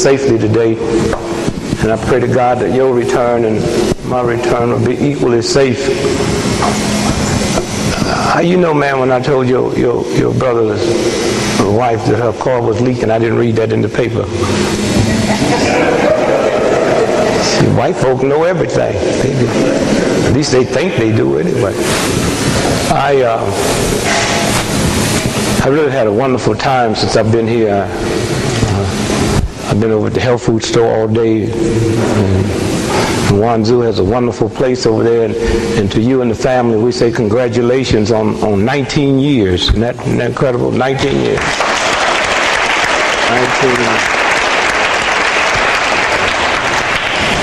safely today. And I pray to God that your return and my return will be equally safe. How you know, man, when I told your brother's wife that her car was leaking, I didn't read that in the paper. See, white folk know everything. At least they think they do anyway. I really had a wonderful time since I've been here. I've been over at the health food store all day. And Wanzhou has a wonderful place over there. And to you and the family, we say congratulations on 19 years. Isn't that incredible? 19 years. 19 years.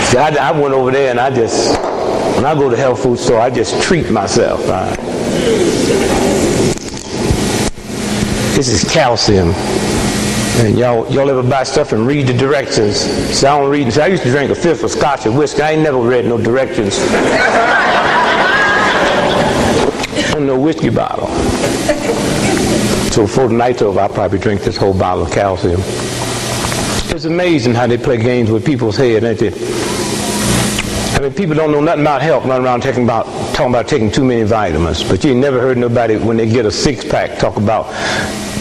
See, I went over there and when I go to the health food store, I just treat myself. This is calcium. And y'all ever buy stuff and read the directions? See, I don't read. See, I used to drink a fifth of scotch and whiskey. I ain't never read no directions on no whiskey bottle. So before the night's over, I'll probably drink this whole bottle of calcium. It's amazing how they play games with people's head, ain't it? I mean, people don't know nothing about health, running around talking about taking too many vitamins. But you ain't never heard nobody, when they get a six-pack, talk about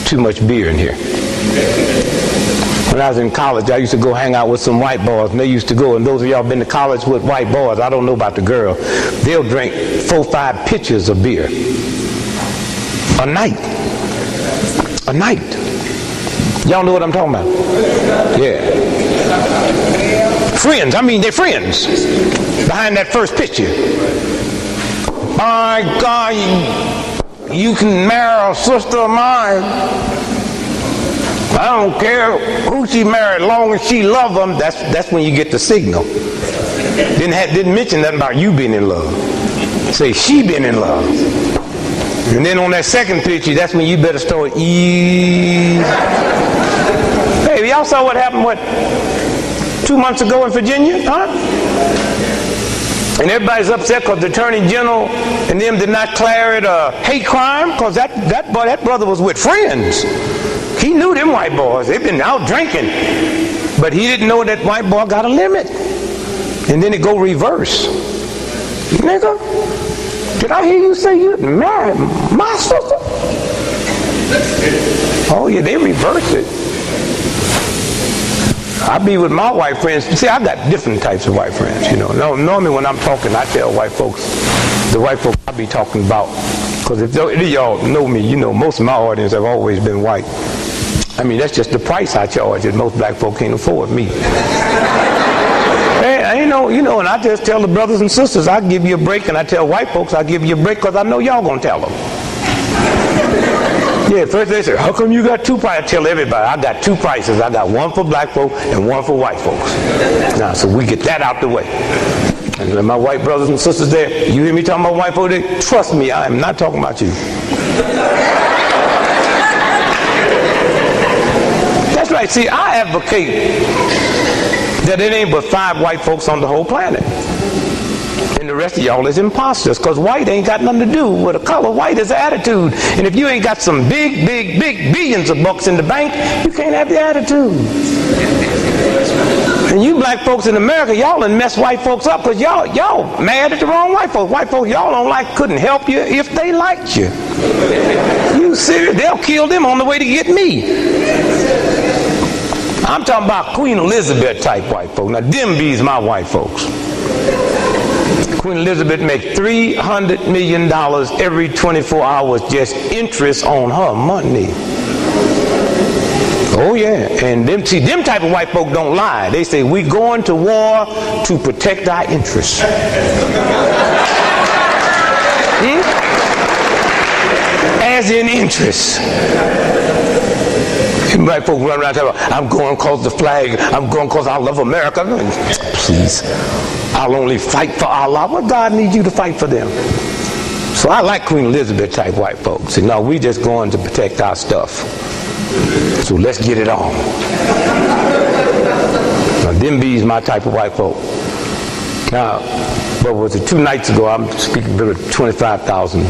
too much beer in here. When I was in college, I used to go hang out with some white boys, and they used to go, and those of y'all been to college with white boys, I don't know about the girl, they'll drink 4 or 5 pitchers of beer a night. A night. Y'all know what I'm talking about? Yeah. Friends, I mean, they're friends behind that first picture. My God, you can marry a sister of mine. I don't care who she married, as long as she loves them. That's when you get the signal. Didn't mention nothing about you being in love. Say she been in love. And then on that second picture, that's when you better start eating. Hey, y'all saw what happened, 2 months ago in Virginia, huh? And everybody's upset because the Attorney General and them did not declare it a hate crime because that brother was with friends. He knew them white boys. They've been out drinking. But he didn't know that white boy got a limit. And then it go reverse. Nigga, did I hear you say you married my sister? Oh yeah, they reversed it. I be with my white friends. See, I got different types of white friends, you know. Normally when I'm talking, I tell white folks, the white folks I be talking about, because if y'all know me, you know most of my audience have always been white. I mean, that's just the price I charge that most black folk can't afford me. Hey, you know, and I just tell the brothers and sisters, I'll give you a break, and I tell white folks, I'll give you a break because I know y'all gonna tell them. Yeah, first they say, how come you got 2 prices? I tell everybody, I got 2 prices. I got one for black folk and one for white folks. Now, so we get that out the way. And my white brothers and sisters there, you hear me talking about white folk there? Trust me, I am not talking about you. That's right. See, I advocate that it ain't but 5 white folks on the whole planet. And the rest of y'all is imposters, because white ain't got nothing to do with a color. White is attitude. And if you ain't got some big billions of bucks in the bank, you can't have the attitude. And you black folks in America, y'all done mess white folks up because y'all mad at the wrong white folks. White folks y'all couldn't help you if they liked you. You serious? They'll kill them on the way to get me. I'm talking about Queen Elizabeth type white folks. Now them bees my white folks. Queen Elizabeth make $300 million every 24 hours just interest on her money. Oh yeah, and them type of white folk don't lie. They say we going to war to protect our interests. As in interest. Black folk run around talking about, I'm going because the flag, I'm going because I love America. Please, I'll only fight for Allah. What God needs you to fight for them? So I like Queen Elizabeth type white folks. See, no, we just going to protect our stuff. So let's get it on. Now, them bees my type of white folk. Now, what was it, 2 nights ago, I'm speaking to 25,000.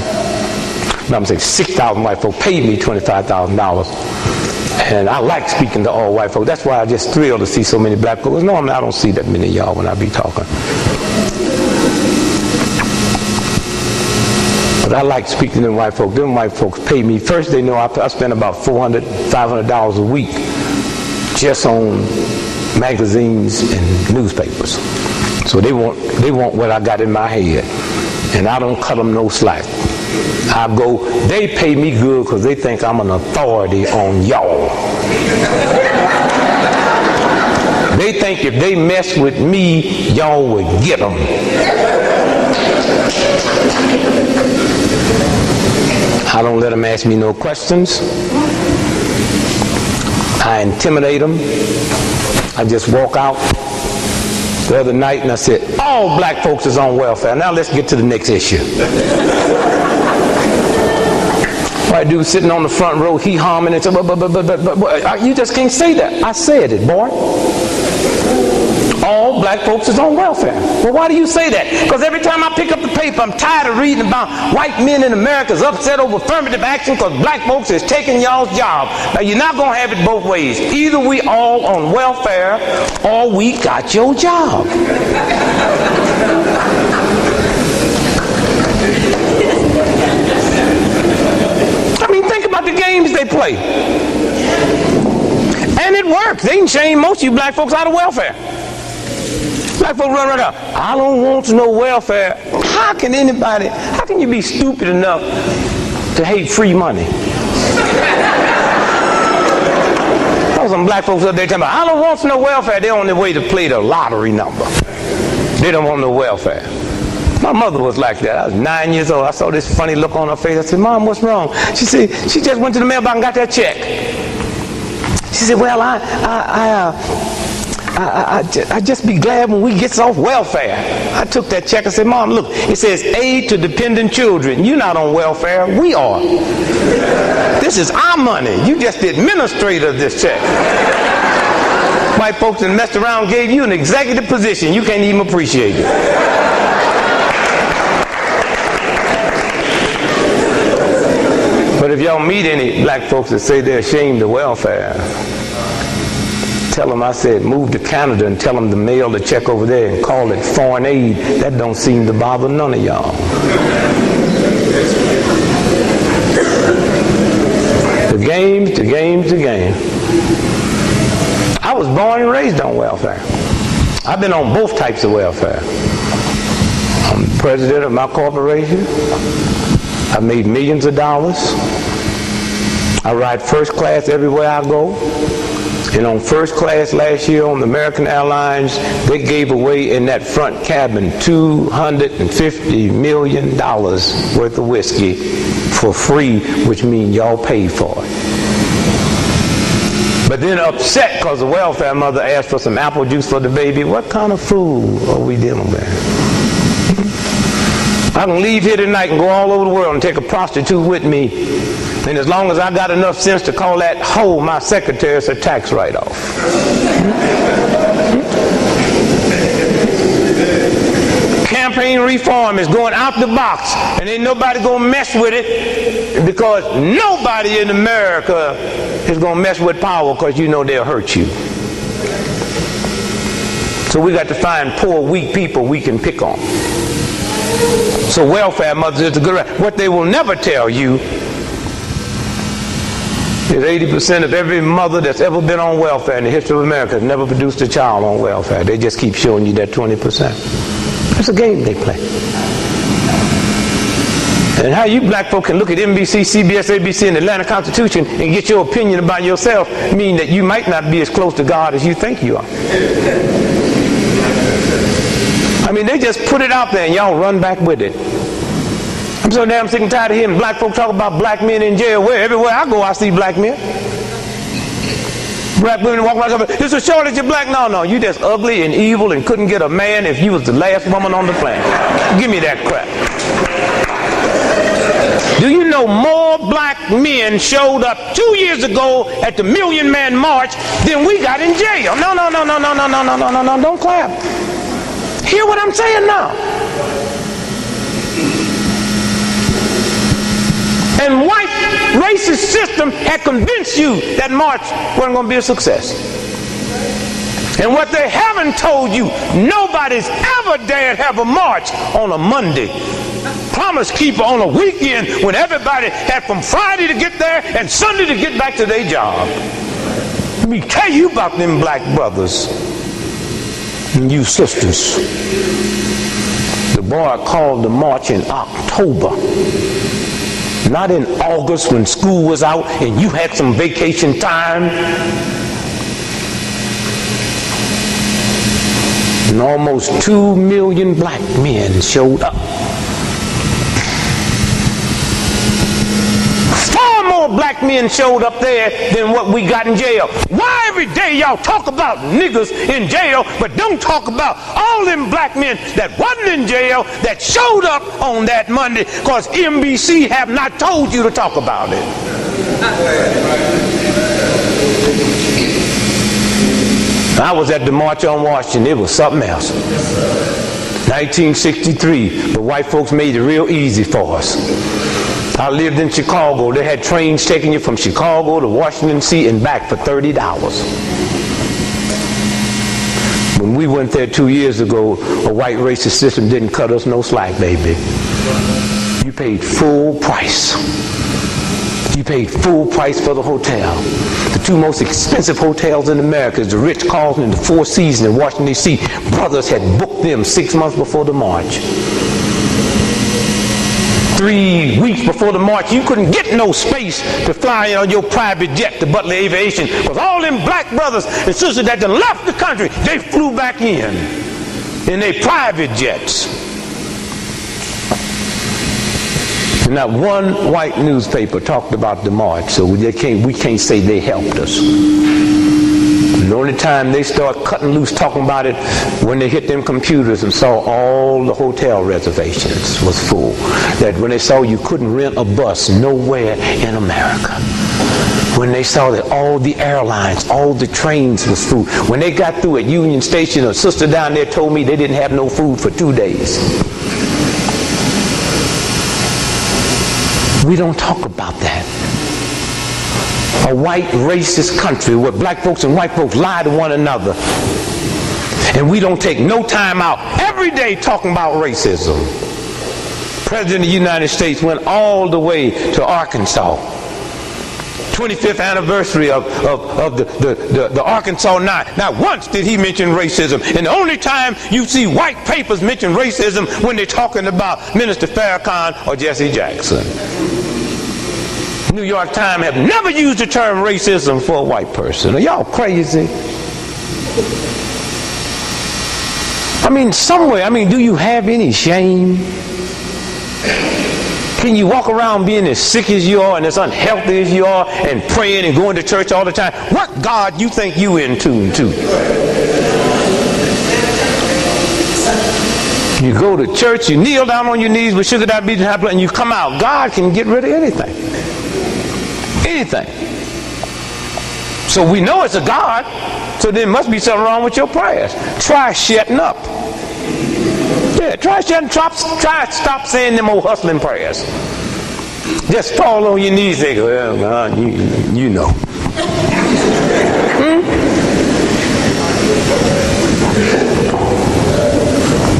I'm saying 6,000 white folk paid me $25,000 And I like speaking to all white folks. That's why I'm just thrilled to see so many black folks. Normally I don't see that many of y'all when I be talking. But I like speaking to white folks. Them white folks pay me. First they know I spend about $400, $500 a week just on magazines and newspapers. So they want what I got in my head. And I don't cut them no slack. They pay me good because they think I'm an authority on y'all. They think if they mess with me, y'all would get them. I don't let them ask me no questions. I intimidate them. I just walk out. The other night and I said, all black folks is on welfare. Now let's get to the next issue. White dude sitting on the front row, he humming and said, but, you just can't say that. I said it, boy. All black folks is on welfare. Well, why do you say that? Because every time I pick up the paper, I'm tired of reading about white men in America is upset over affirmative action because black folks is taking y'all's job. Now, you're not going to have it both ways. Either we all on welfare or we got your job. I mean, think about the games they play. And it works. They can shame most of you black folks out of welfare. Black folks run right out. I don't want no welfare. How can you be stupid enough to hate free money? There was some black folks up there talking about, I don't want no welfare. They're on their way to play the lottery number. They don't want no welfare. My mother was like that. I was 9 years old. I saw this funny look on her face. I said, Mom, what's wrong? She said, she just went to the mailbox and got that check. She said, well, I just be glad when we get off welfare. I took that check and said, Mom, look, it says aid to dependent children. You're not on welfare. We are. This is our money. You just the administrator of this check. White folks that messed around gave you an executive position. You can't even appreciate it. But if y'all meet any black folks that say they're ashamed of welfare, tell them I said move to Canada and tell them to mail the check over there and call it foreign aid. That don't seem to bother none of y'all. The game. I was born and raised on welfare. I've been on both types of welfare. I'm the president of my corporation. I've made millions of dollars. I ride first class everywhere I go. And on first class last year on the American Airlines, they gave away in that front cabin $250 million worth of whiskey for free, which means y'all paid for it. But then upset because the welfare mother asked for some apple juice for the baby. What kind of fool are we dealing with? I can leave here tonight and go all over the world and take a prostitute with me. And as long as I got enough sense to call that hoe my secretary, it's a tax write-off. Campaign reform is going out the box, and ain't nobody gonna mess with it because nobody in America is gonna mess with power because you know they'll hurt you. So we got to find poor, weak people we can pick on. So welfare mothers is a good. What they will never tell you is 80% of every mother that's ever been on welfare in the history of America has never produced a child on welfare. They just keep showing you that 20%. It's a game they play. And how you black folk can look at NBC, CBS, ABC, and the Atlanta Constitution and get your opinion about yourself mean that you might not be as close to God as you think you are. I mean, they just put it out there and y'all run back with it. I'm so damn sick and tired of hearing black folk talk about black men in jail. Everywhere I go, I see black men. Black women walk around and say, there's a shortage of black. No, you just ugly and evil and couldn't get a man if you was the last woman on the planet. Give me that crap. Do you know more black men showed up 2 years ago at the Million Man March than we got in jail? No, don't clap. Hear what I'm saying now. And white racist system had convinced you that march wasn't going to be a success. And what they haven't told you, nobody's ever dared have a march on a Monday. Promise Keeper on a weekend when everybody had from Friday to get there and Sunday to get back to their job. Let me tell you about them black brothers and you sisters. The boy called the march in October, not in August when school was out and you had some vacation time. And almost 2 million black men showed up. Far more black men showed up there than what we got in jail. Why every day y'all talk about niggers in jail, but don't talk about all them black men that wasn't in jail that showed up on that Monday? Because NBC have not told you to talk about it. I was at the March on Washington. It was something else. 1963, but white folks made it real easy for us. I lived in Chicago. They had trains taking you from Chicago to Washington, D.C. and back for $30. When we went there 2 years ago, a white racist system didn't cut us no slack, baby. You paid full price. You paid full price for the hotel. The two most expensive hotels in America is the Ritz-Carlton and the Four Seasons in Washington, D.C. Brothers had booked them 6 months before the march. 3 weeks before the march, you couldn't get no space to fly on your private jet to Butler Aviation, because all them black brothers and sisters that done left the country, they flew back in their private jets. And not one white newspaper talked about the march, so we can't say they helped us. The only time they start cutting loose talking about it when they hit them computers and saw all the hotel reservations was full. That when they saw you couldn't rent a bus nowhere in America. When they saw that all the airlines, all the trains was full. When they got through at Union Station, a sister down there told me they didn't have no food for 2 days. We don't talk about that. A white racist country where black folks and white folks lie to one another. And we don't take no time out every day talking about racism. President of the United States went all the way to Arkansas. 25th anniversary of the Arkansas 9. Not once did he mention racism. And the only time you see white papers mention racism when they're talking about Minister Farrakhan or Jesse Jackson. New York Times have never used the term racism for a white person. Are y'all crazy? Do you have any shame? Can you walk around being as sick as you are and as unhealthy as you are and praying and going to church all the time? What God you think you in tune to? You go to church, you kneel down on your knees with sugar diabetes and high blood, and you come out. God can get rid of anything. Anything. So we know it's a God, so there must be something wrong with your prayers. Try shutting up. Yeah, try stop saying them old hustling prayers. Just fall on your knees and go, well, God, you know.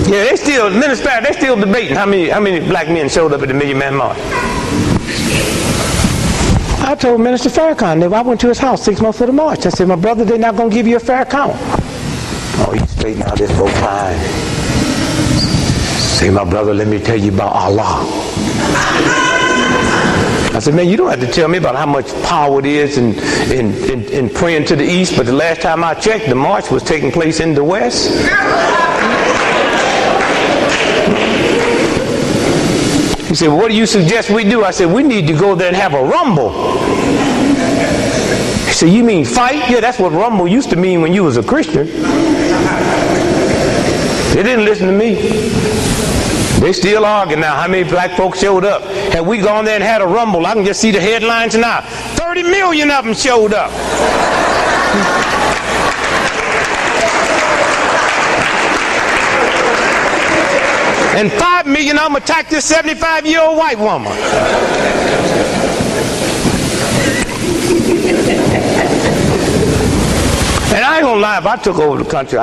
Yeah, they still debating how many black men showed up at the Million Man March. I told Minister Farrakhan that I went to his house 6 months for the march. I said, my brother, they're not going to give you a fair account. Oh, he straightened out this both fine. Say, my brother, let me tell you about Allah. I said, man, you don't have to tell me about how much power it is in praying to the east, but the last time I checked, the march was taking place in the west. He said, well, what do you suggest we do? I said, we need to go there and have a rumble. He said, you mean fight? Yeah, that's what rumble used to mean when you was a Christian. They didn't listen to me. They still arguing now how many black folks showed up. Had we gone there and had a rumble, I can just see the headlines now. 30 million of them showed up. And 5 million of them attacked this 75-year-old white woman. gonna lie, if I took over the country,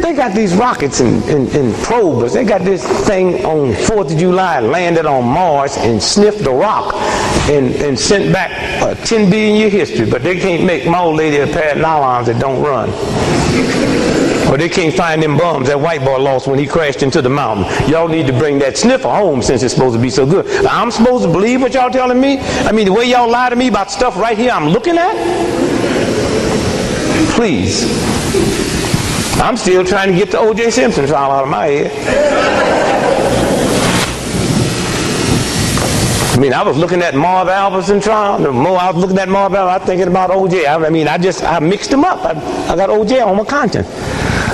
they got these rockets and probers. They got this thing on 4th of July, landed on Mars and sniffed the rock and sent back a 10 billion year history. But they can't make my old lady a pair of nylons that don't run. Or they can't find them bums that white boy lost when he crashed into the mountain. Y'all need to bring that sniffer home since it's supposed to be so good. I'm supposed to believe what y'all telling me? I mean, the way y'all lie to me about stuff right here I'm looking at? Please. I'm still trying to get the O.J. Simpson trial out of my head. I mean, I was looking at Marv Albertson trial. The more I was looking at Marv Albertson, I was thinking about O.J. I mixed them up. I got O.J. on my conscience.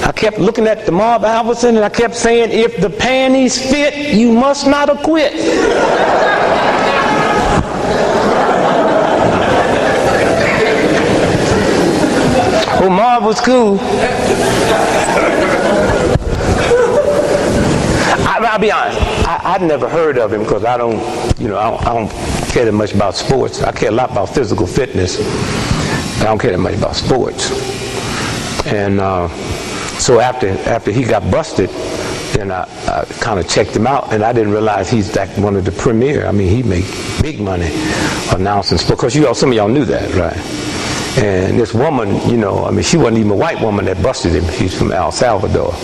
I kept looking at the Marv Albertson and I kept saying, if the panties fit, you must not acquit. Well, Marv was cool. I'll be honest. I'd never heard of him because I don't care that much about sports. I care a lot about physical fitness. I don't care that much about sports. And so after he got busted, then I kind of checked him out, and I didn't realize he's like one of the premier. I mean, he made big money announcing sports. Because some of y'all knew that, right? And this woman, she wasn't even a white woman that busted him. She's from El Salvador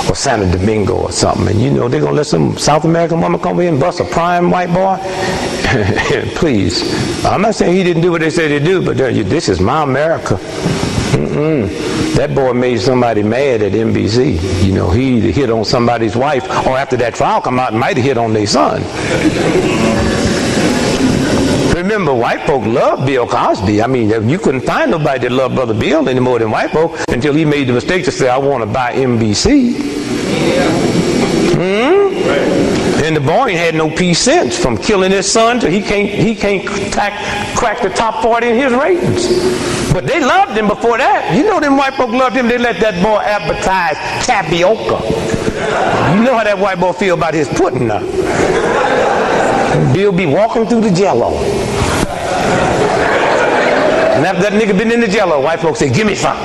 or Santo Domingo or something. And they're going to let some South American woman come in and bust a prime white boy? Please. I'm not saying he didn't do what they said he'd do, but this is my America. That boy made somebody mad at NBC. He either hit on somebody's wife, or after that trial come out, might have hit on their son. Remember, white folk loved Bill Cosby. I mean, you couldn't find nobody that loved Brother Bill any more than white folk until he made the mistake to say, I want to buy NBC. And the boy ain't had no peace since, from killing his son to he can't crack the top 40 in his ratings. But they loved him before that. Them white folk loved him. They let that boy advertise tapioca. You know how that white boy feel about his pudding now. Bill be walking through the Jello. And after that nigga been in the Jello, white folks say, give me some.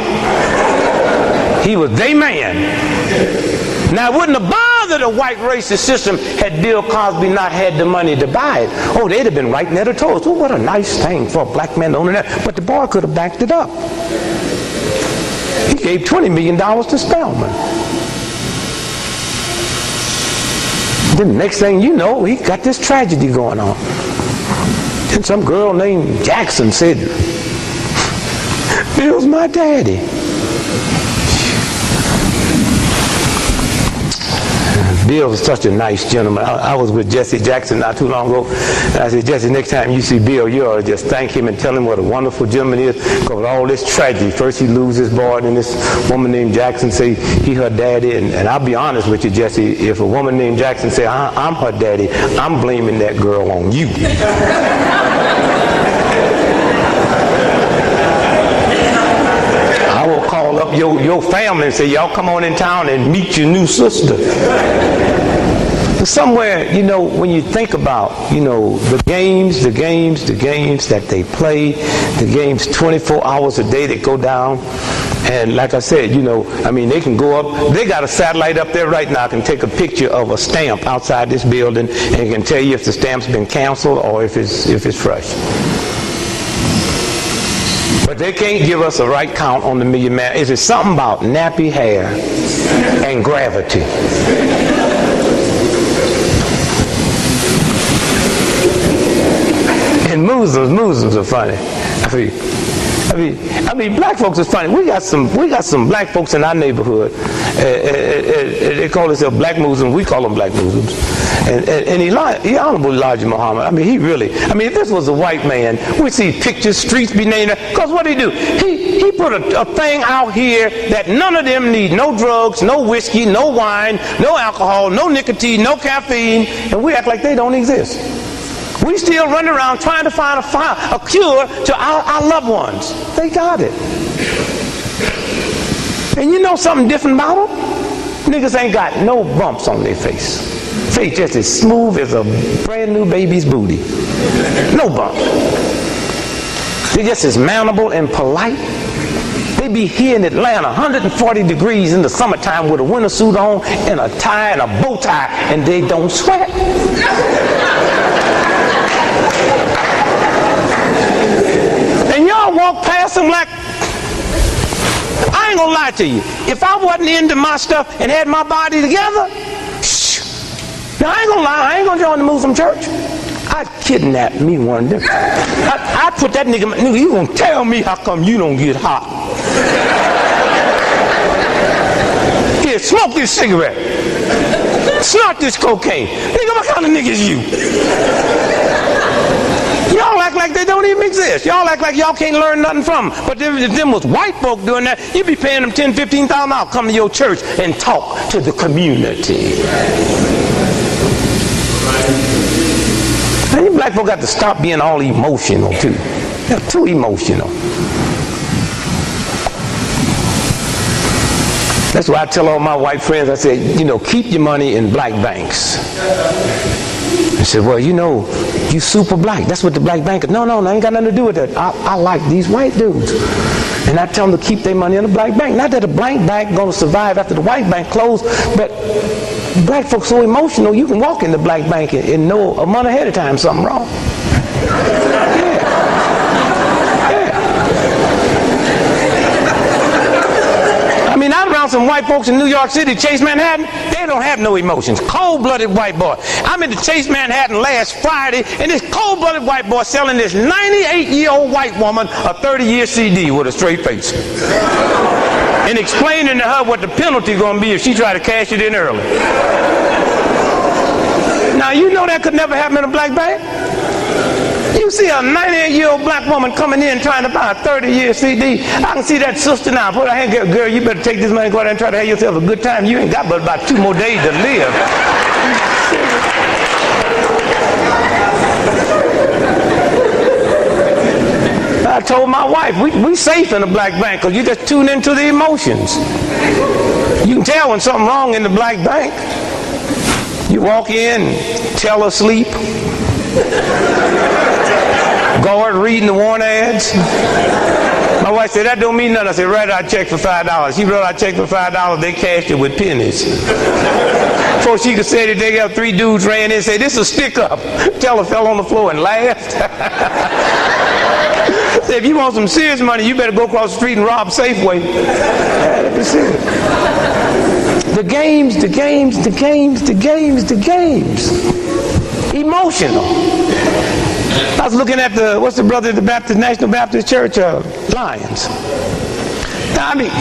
He was they man. Now, it wouldn't have bothered the white racist system had Bill Cosby not had the money to buy it. Oh, they'd have been writing editorials. Oh, what a nice thing for a black man to own that. But the boy could have backed it up. He gave $20 million to Spelman. Then the next thing you know, he got this tragedy going on. And some girl named Jackson said, Bill's my daddy. Bill was such a nice gentleman. I was with Jesse Jackson not too long ago. And I said, Jesse, next time you see Bill, you ought to just thank him and tell him what a wonderful gentleman he is. Because all this tragedy, first he loses his boy, and this woman named Jackson say he her daddy. And I'll be honest with you, Jesse, if a woman named Jackson say I'm her daddy, I'm blaming that girl on you. I will call up your family and say, y'all come on in town and meet your new sister. Somewhere, when you think about, the games that they play, the games 24 hours a day that go down, and like I said, they can go up, they got a satellite up there right now, can take a picture of a stamp outside this building and can tell you if the stamp's been canceled or if it's fresh. But they can't give us a right count on the million man. Is it something about nappy hair and gravity? And Muslims are funny. I mean, black folks are funny. We got some black folks in our neighborhood. They call themselves black Muslims. We call them black Muslims. And Honorable Elijah Muhammad, if this was a white man, we'd see pictures, streets be named. Because what did he do? He put a thing out here that none of them need. No drugs, no whiskey, no wine, no alcohol, no nicotine, no caffeine. And we act like they don't exist. We still run around trying to find a cure to our loved ones. They got it. And you know something different about them? Niggas ain't got no bumps on their face. Face just as smooth as a brand new baby's booty. No bumps. They're just as mannerable and polite. They be here in Atlanta, 140 degrees in the summertime with a winter suit on and a tie and a bow tie, and they don't sweat. And y'all walk past them like, I ain't gonna lie to you. If I wasn't into my stuff and had my body together, now I ain't gonna lie, I ain't gonna join the Muslim church. I'd kidnap me one of them. I'd put that nigga, you gonna tell me how come you don't get hot? Here, smoke this cigarette. Snort this cocaine. Nigga, what kind of nigga is you? Y'all act like they don't even exist. Y'all act like y'all can't learn nothing from them. But if them was white folk doing that, you'd be paying them $10,000, $15,000 come to your church and talk to the community. And you black folk got to stop being all emotional too. They're too emotional. That's why I tell all my white friends, I say, you know, keep your money in black banks. I said, well, you know, you super black. That's what the black bank is. No, I ain't got nothing to do with that. I like these white dudes. And I tell them to keep their money in a black bank. Not that a black bank going to survive after the white bank closed, but black folks so emotional, you can walk in the black bank and know a month ahead of time something wrong. I mean, I'm around some white folks in New York City, Chase Manhattan, they don't have no emotions. Cold-blooded white boy. I'm in the Chase Manhattan last Friday, and this cold-blooded white boy selling this 98-year-old white woman a 30-year CD with a straight face. And explaining to her what the penalty is going to be if she try to cash it in early. Now, you know that could never happen in a black bank. You see a 98-year-old black woman coming in trying to buy a 30-year CD. I can see that sister now. Put her hand, girl, you better take this money and go out there and try to have yourself a good time. You ain't got but about 2 more days to live. I told my wife, we safe in the black bank because you just tune into the emotions. You can tell when something wrong in the black bank. You walk in, tell her sleep. Guard reading the warrant ads. My wife said, that don't mean nothing. I said, write out a check for $5. She wrote out a check for $5. They cashed it with pennies. Before she could say that, they got 3 dudes ran in and said, this is a stick up. Teller fell on the floor and laughed. Said, if you want some serious money, you better go across the street and rob Safeway. The games. Emotional. I was looking at what's the brother at the National Baptist Church, Lions. Now, I mean,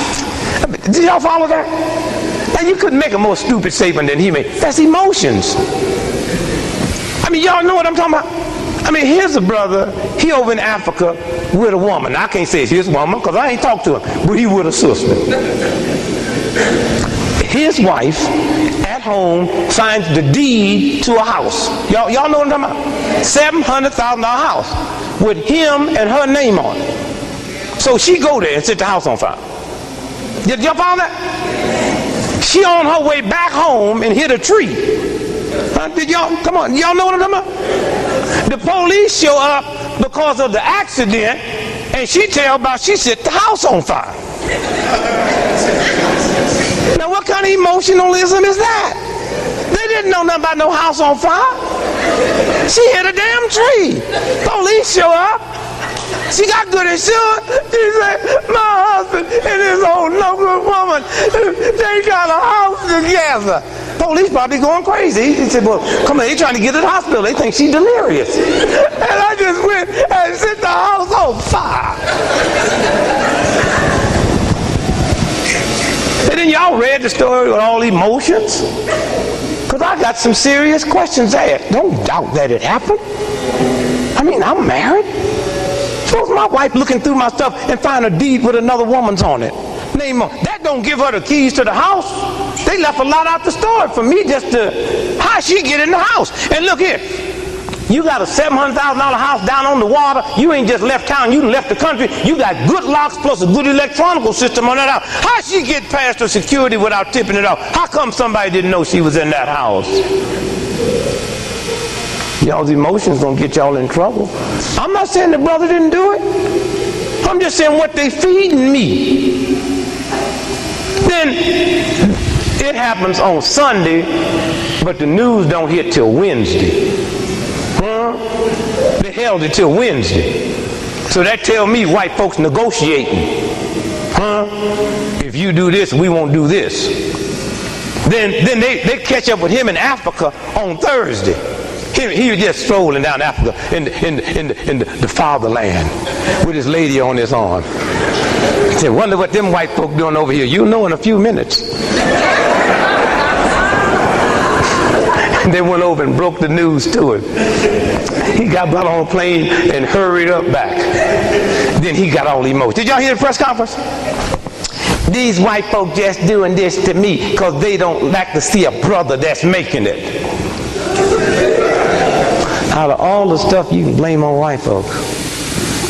did y'all follow that? Now, you couldn't make a more stupid statement than he made. That's emotions. I mean, y'all know what I'm talking about? I mean, here's a brother, he over in Africa with a woman. Now, I can't say it's his woman because I ain't talked to him, but he with a sister. His wife at home signs the deed to a house. Y'all know what I'm talking about? $700,000 house with him and her name on it. So she go there and set the house on fire. Did y'all follow that? She on her way back home and hit a tree. Did y'all? Come on, y'all know what I'm talking about? The police show up because of the accident, and she set the house on fire. Now, what kind of emotionalism is that? They didn't know nothing about no house on fire. She hit a damn tree. Police show up. She got good insurance. She said, my husband and his old no good woman, they got a house together. Police probably going crazy. He said, well, come on, they trying to get to the hospital. They think she's delirious. And I just went and set the house on fire. And then y'all read the story with all emotions? Because I got some serious questions asked. Don't doubt that it happened. I mean, I'm married. Suppose my wife looking through my stuff and find a deed with another woman's on it. Name on. That don't give her the keys to the house. They left a lot out the story for me just to, how she get in the house. And look here. You got a $700,000 house down on the water. You ain't just left town, you left the country. You got good locks plus a good electronical system on that house. How she get past the security without tipping it off? How come somebody didn't know she was in that house? Y'all's emotions gonna get y'all in trouble. I'm not saying the brother didn't do it. I'm just saying what they feeding me. Then it happens on Sunday, but the news don't hit till Wednesday. They held it till Wednesday. So that tell me white folks negotiating. If you do this, we won't do this. Then they catch up with him in Africa on Thursday. He was just strolling down Africa in the fatherland with his lady on his arm. He said, wonder what them white folk doing over here. You'll know in a few minutes. They went over and broke the news to him. He got back on a plane and hurried up back. Then he got all emotional. Did y'all hear the press conference? These white folk just doing this to me because they don't like to see a brother that's making it. Out of all the stuff you can blame on white folk,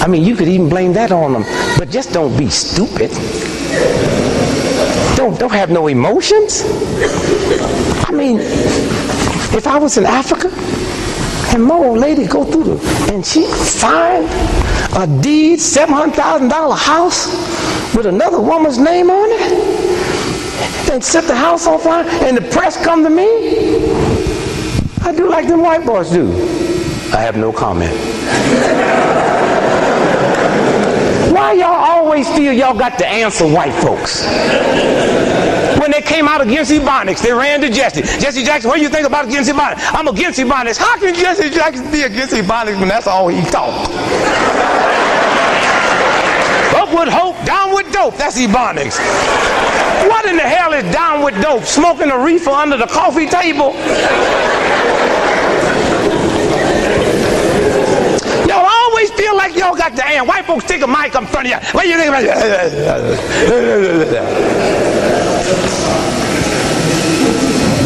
I mean, you could even blame that on them, but just don't be stupid. Don't have no emotions. I mean, if I was in Africa and my old lady go through and she find a deed, $700,000 house with another woman's name on it, and set the house on fire, and the press come to me, I do like them white boys do. I have no comment. Why y'all always feel y'all got to answer white folks? When they came out against Ebonics, they ran to Jesse. Jesse Jackson, what do you think about against Ebonics? I'm against Ebonics. How can Jesse Jackson be against Ebonics when that's all he taught? Up with hope, down with dope. That's Ebonics. What in the hell is down with dope? Smoking a reefer under the coffee table? Y'all always feel like y'all got the hand. White folks take a mic up in front of you. What do you think about it?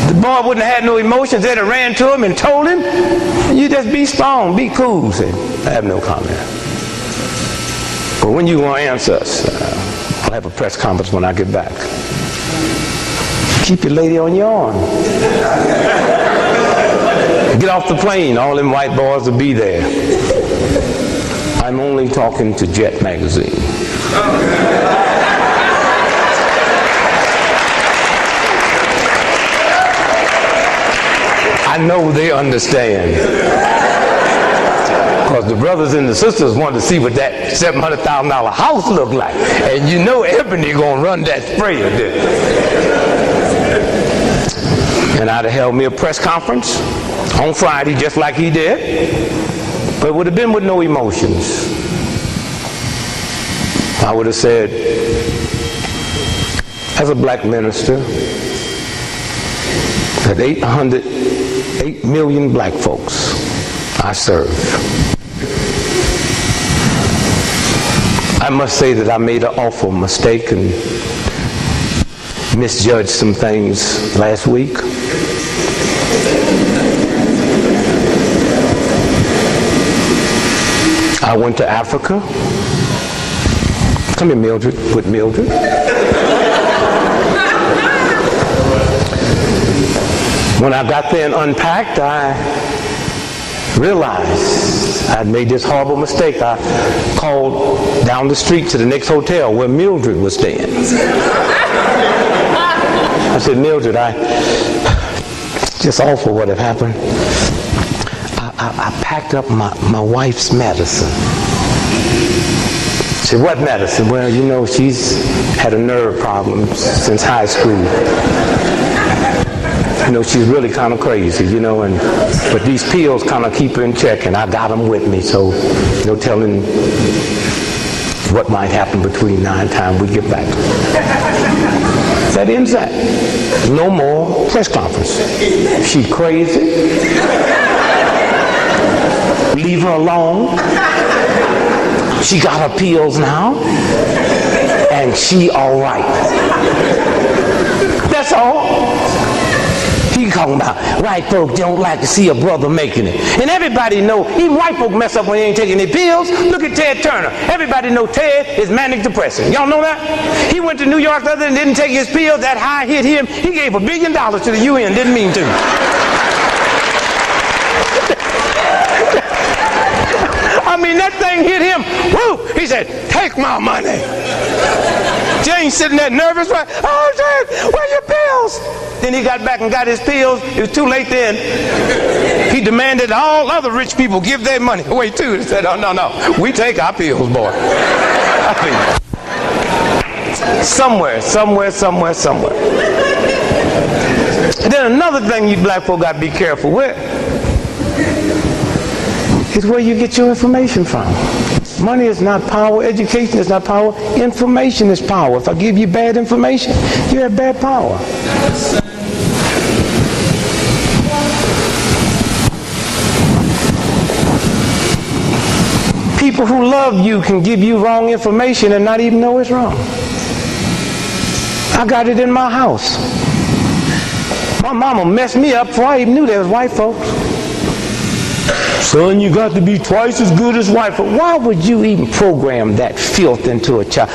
The boy wouldn't have had no emotions. They'd have ran to him and told him, you just be strong, be cool. Said, I have no comment. But when you want to answer us, I'll have a press conference when I get back. Keep your lady on your arm. Get off the plane. All them white boys will be there. I'm only talking to Jet Magazine. I know they understand. Because the brothers and the sisters want to see what that $700,000 house look like. And you know Ebony gonna run that sprayer, did it? And I'd have held me a press conference on Friday just like he did. But it would have been with no emotions. I would have said, as a black minister, that 8 million black folks I serve. I must say that I made an awful mistake and misjudged some things last week. I went to Africa. Come here, Mildred, with Mildred. When I got there and unpacked, I realized I'd made this horrible mistake. I called down the street to the next hotel where Mildred was staying. I said, Mildred, just awful what had happened. I packed up my wife's medicine. She said, what medicine? Well, you know, she's had a nerve problem since high school. You know, she's really kind of crazy, you know, but these pills kind of keep her in check, and I got them with me, so no telling what might happen between now and time we get back. That ends that. No more press conference. She crazy. Leave her alone. She got her pills now, and she all right. That's all. He talking about white folks don't like to see a brother making it. And everybody know, even white folk mess up when they ain't taking their pills. Look at Ted Turner. Everybody know Ted is manic depressive. Y'all know that? He went to New York the other day and didn't take his pills. That high hit him. He gave $1 billion to the UN. Didn't mean to. mean, that thing hit him. Woo! He said, take my money. James sitting there nervous, right? Oh, James, where are your pills? Then he got back and got his pills. It was too late then. He demanded all other rich people give their money away too. He said, oh, no. We take our pills, boy. Somewhere. And then another thing you black folk got to be careful with is where you get your information from. Money is not power. Education is not power. Information is power. If I give you bad information, you have bad power. People who love you can give you wrong information and not even know it's wrong. I got it in my house. My mama messed me up before I even knew there was white folks. Son, you got to be twice as good as white folks. Why would you even program that filth into a child?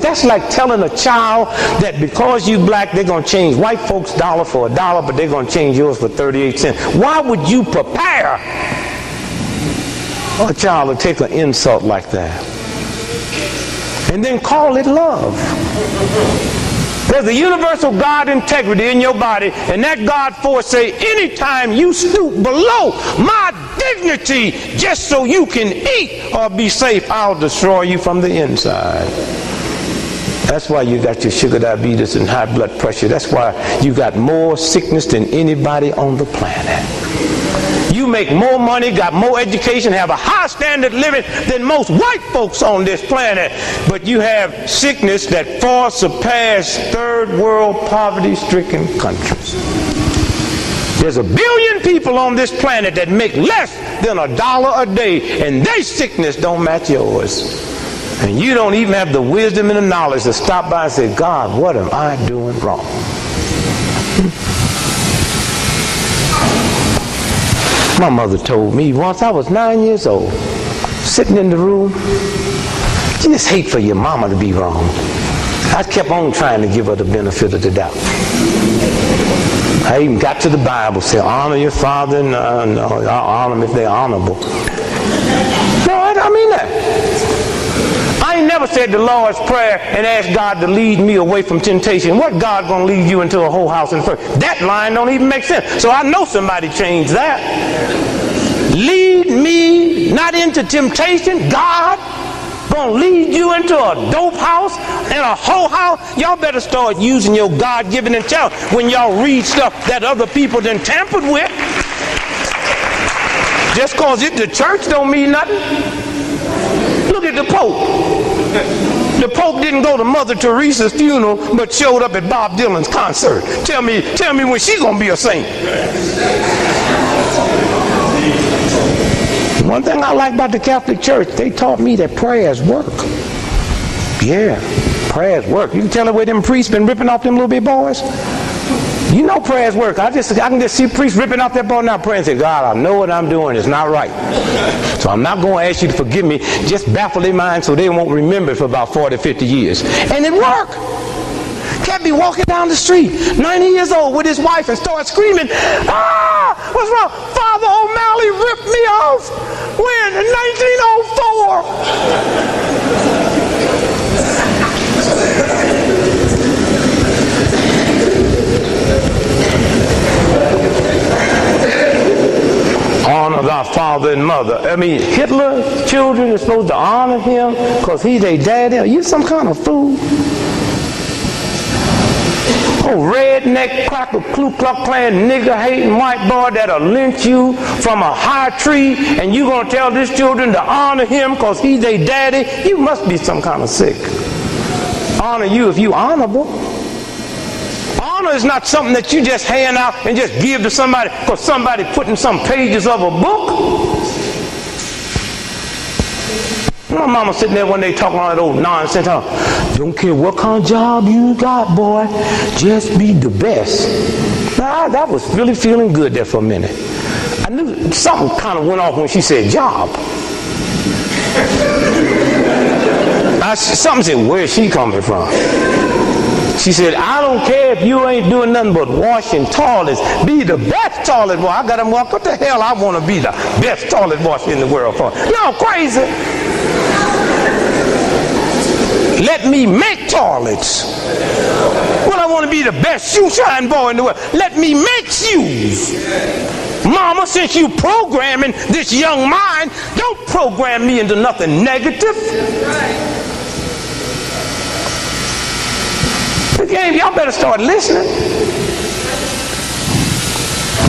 That's like telling a child that because you black, they're going to change white folks' dollar for $1, but they're going to change yours for 38 cents. Why would you prepare a child to take an insult like that and then call it love? There's a universal God integrity in your body, and that God force say, anytime you stoop below my dignity just so you can eat or be safe, I'll destroy you from the inside. That's why you got your sugar diabetes and high blood pressure. That's why you got more sickness than anybody on the planet. You make more money, got more education, have a high standard of living than most white folks on this planet, but you have sickness that far surpass third world poverty-stricken countries. There's 1 billion people on this planet that make less than $1 a day, and their sickness don't match yours. And you don't even have the wisdom and the knowledge to stop by and say, God, what am I doing wrong? My mother told me once, I was 9 years old, sitting in the room, you just hate for your mama to be wrong. I kept on trying to give her the benefit of the doubt. I even got to the Bible, said, honor your father, and honor them if they're honorable. No, I mean that. I ain't never said the Lord's Prayer and asked God to lead me away from temptation. What God gonna lead you into a whole house in first? That line don't even make sense. So I know somebody changed that. Lead me not into temptation. God gonna lead you into a dope house and a whole house. Y'all better start using your God-given intelligence when y'all read stuff that other people done tampered with. Just cause it's the church don't mean nothing. Look at the Pope. The Pope didn't go to Mother Teresa's funeral, but showed up at Bob Dylan's concert. Tell me when she's gonna be a saint. One thing I like about the Catholic Church, they taught me that prayers work. Yeah, prayers work. You can tell the way them priests been ripping off them little bit boys. You know prayers work. I can just see priests ripping off that boy now praying and say, God, I know what I'm doing. It's not right. So I'm not going to ask you to forgive me. Just baffle their mind so they won't remember it for about 40, 50 years. And it worked. Cat be walking down the street, 90 years old, with his wife and start screaming, what's wrong? Father O'Malley ripped me off when? In 1904. Honor thy father and mother. I mean, Hitler's children are supposed to honor him because he's their daddy. Are you some kind of fool? Oh, redneck, cracker, Ku Klux Klan, nigger-hating white boy that'll lynch you from a high tree, and you gonna tell these children to honor him because he's their daddy? You must be some kind of sick. Honor you if you honorable. Honor is not something that you just hand out and just give to somebody because somebody put in some pages of a book. My mama sitting there one day talking all that old nonsense. Don't care what kind of job you got, boy. Just be the best. Now, that was really feeling good there for a minute. I knew something kind of went off when she said job. Something said, where's she coming from? She said, I don't care if you ain't doing nothing but washing toilets. Be the best toilet washer. I got him walk, what the hell I want to be the best toilet washer in the world for? Y'all crazy. Let me make toilets. Well, I want to be the best shoe shine boy in the world. Let me make shoes. Mama, since you programming this young mind, don't program me into nothing negative. The game, y'all better start listening.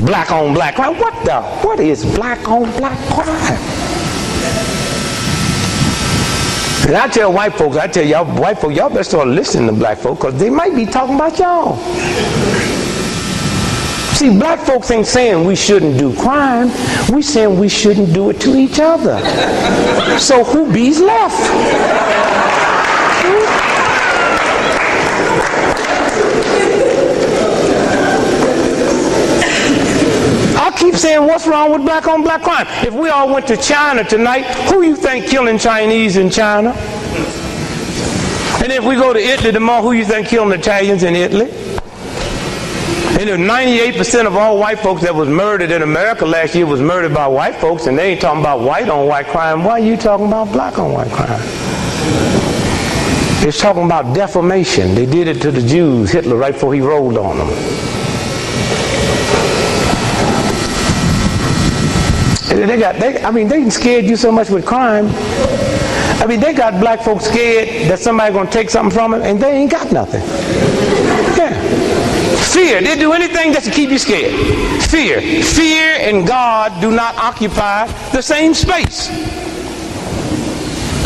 Black on black crime. What is black on black crime? And I tell white folks, I tell y'all, white folks, y'all better start listening to black folks because they might be talking about y'all. See, black folks ain't saying we shouldn't do crime. We saying we shouldn't do it to each other. So who be's left? I keep saying, what's wrong with black on black crime? If we all went to China tonight, who you think killing Chinese in China? And if we go to Italy tomorrow, who you think killing Italians in Italy? And if 98% of all white folks that was murdered in America last year was murdered by white folks, and they ain't talking about white on white crime, why are you talking about black on white crime? It's talking about defamation. They did it to the Jews, Hitler, right before he rolled on them. They scared you so much with crime. I mean, they got black folks scared that somebody's going to take something from them, and they ain't got nothing. Yeah. Fear. They do anything just to keep you scared. Fear. Fear and God do not occupy the same space.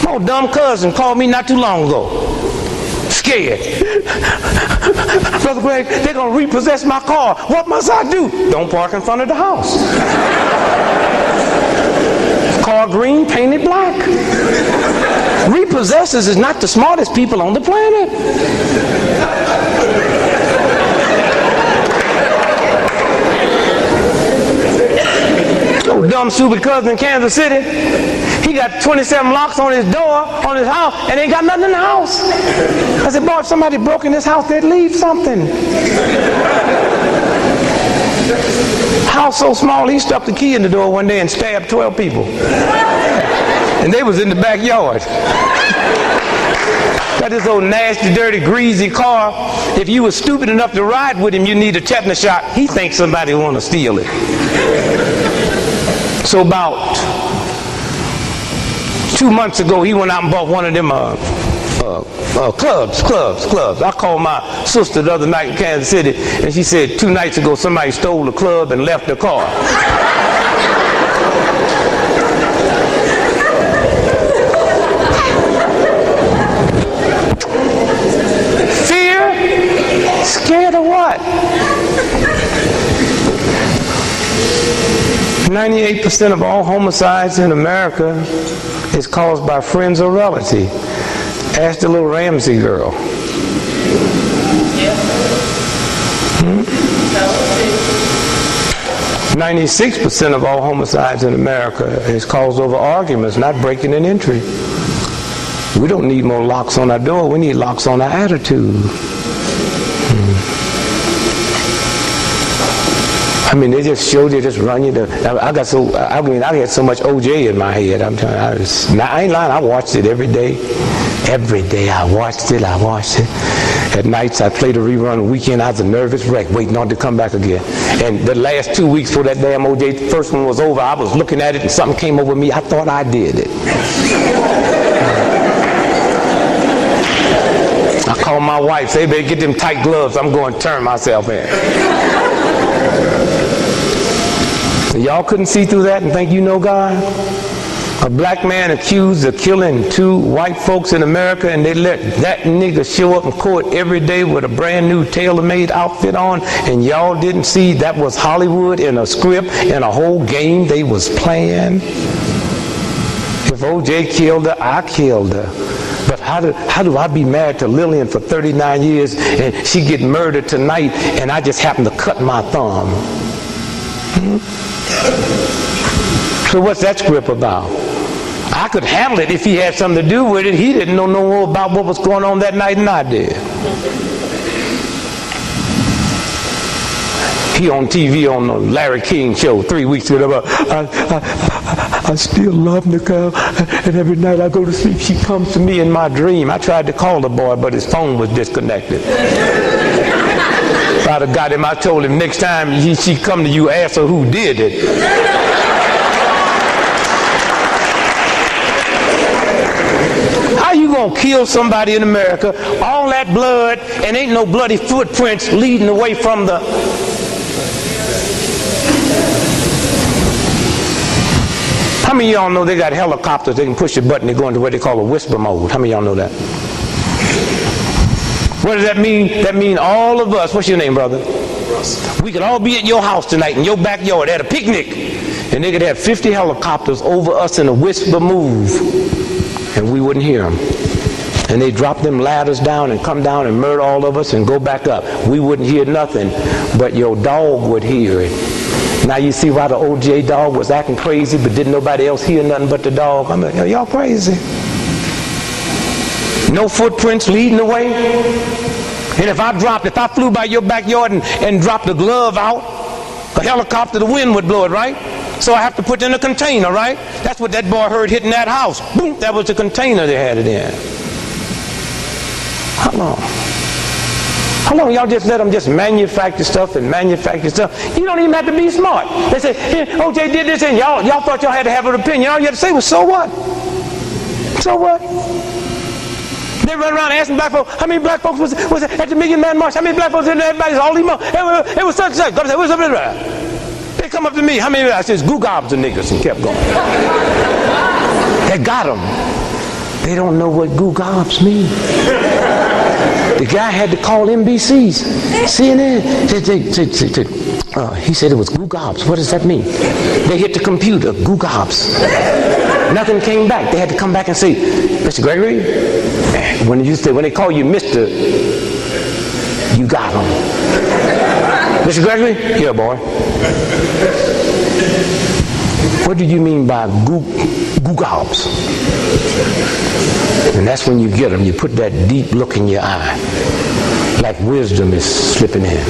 My dumb cousin called me not too long ago. Scared. Brother Greg, they're going to repossess my car. What must I do? Don't park in front of the house. Car green, painted black. Repossessors is not the smartest people on the planet. Oh, dumb stupid cousin in Kansas City. He got 27 locks on his door, on his house, and ain't got nothing in the house. I said, boy, if somebody broke in this house, they'd leave something. House so small, he stuck the key in the door one day and stabbed 12 people. And they was in the backyard. Got this old nasty, dirty, greasy car. If you were stupid enough to ride with him, you need a tetanus shot. He thinks somebody want to steal it. So about 2 months ago, he went out and bought one of them clubs. I called my sister the other night in Kansas City, and she said 2 nights ago somebody stole the club and left the car. Fear? Scared of what? 98% of all homicides in America is caused by friends or relatives. Ask the little Ramsey girl. 96% of all homicides in America is caused over arguments, not breaking and entry. We don't need more locks on our door. We need locks on our attitude. I mean, they just show you, just run you. I had so much OJ in my head. I ain't lying. I watched it every day. Every day I watched it. At nights I played a rerun. Weekend I was a nervous wreck, waiting on it to come back again. And the last 2 weeks before that damn OJ first one was over, I was looking at it and something came over me. I thought I did it. I called my wife, say, baby, get them tight gloves. I'm going to turn myself in. Y'all couldn't see through that and think you know God? A black man accused of killing 2 white folks in America, and they let that nigga show up in court every day with a brand new tailor-made outfit on, and y'all didn't see that was Hollywood in a script and a whole game they was playing? If OJ killed her, I killed her. But how do I be married to Lillian for 39 years and she get murdered tonight and I just happen to cut my thumb? So what's that script about? I could handle it if he had something to do with it. He didn't know no more about what was going on that night than I did. He on TV on the Larry King show 3 weeks ago. I still love Nicole, and every night I go to sleep, she comes to me in my dream. I tried to call the boy, but his phone was disconnected. If I'd have got him, I told him next time she come to you, ask her who did it. How you gonna kill somebody in America, all that blood, and ain't no bloody footprints leading away from the... How many of y'all know they got helicopters, they can push a button, they go into what they call a whisper mode? How many of y'all know that? What does that mean? That means all of us, what's your name, brother? We could all be at your house tonight in your backyard at a picnic, and they could have 50 helicopters over us in a whisper move, and we wouldn't hear them. And they drop them ladders down and come down and murder all of us and go back up. We wouldn't hear nothing, but your dog would hear it. Now you see why the OJ dog was acting crazy, but didn't nobody else hear nothing but the dog. I'm like, y'all crazy. No footprints leading away. And if I flew by your backyard and dropped the glove out, a helicopter, the wind would blow it, right? So I have to put it in a container, right? That's what that boy heard hitting that house. Boom, that was the container they had it in. How long? How long y'all just let them just manufacture stuff and manufacture stuff? You don't even have to be smart. They say, hey, OJ did this, and y'all thought y'all had to have an opinion. All you had to say was, so what? So what? They run around asking black folks, how many black folks was at the Million Man March? How many black folks did everybody's all these months? It was such and such. They come up to me, how many? I says, goo gobs of niggas, and kept going. They got them. They don't know what goo gobs mean. The guy had to call NBC's, CNN. He said it was goo gobs. What does that mean? They hit the computer, goo gobs. Nothing came back. They had to come back and say, Mr. Gregory, when they call you Mr., you got them. Mr. Gregory, here, boy. What do you mean by goo gobs? And that's when you get them. You put that deep look in your eye, like wisdom is slipping in.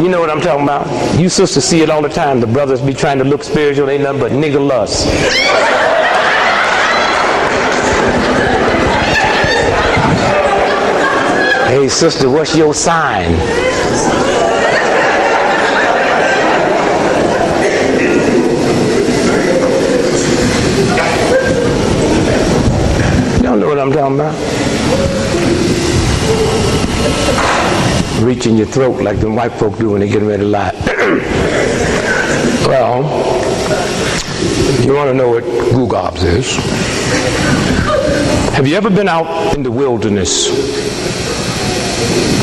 You know what I'm talking about? You sisters see it all the time. The brothers be trying to look spiritual. Ain't nothing but nigger lust. Hey, sister, what's your sign? Y'all know what I'm talking about? Reach in your throat like the white folk do when they get ready to lie. Well, you want to know what goo gobs is? Have you ever been out in the wilderness,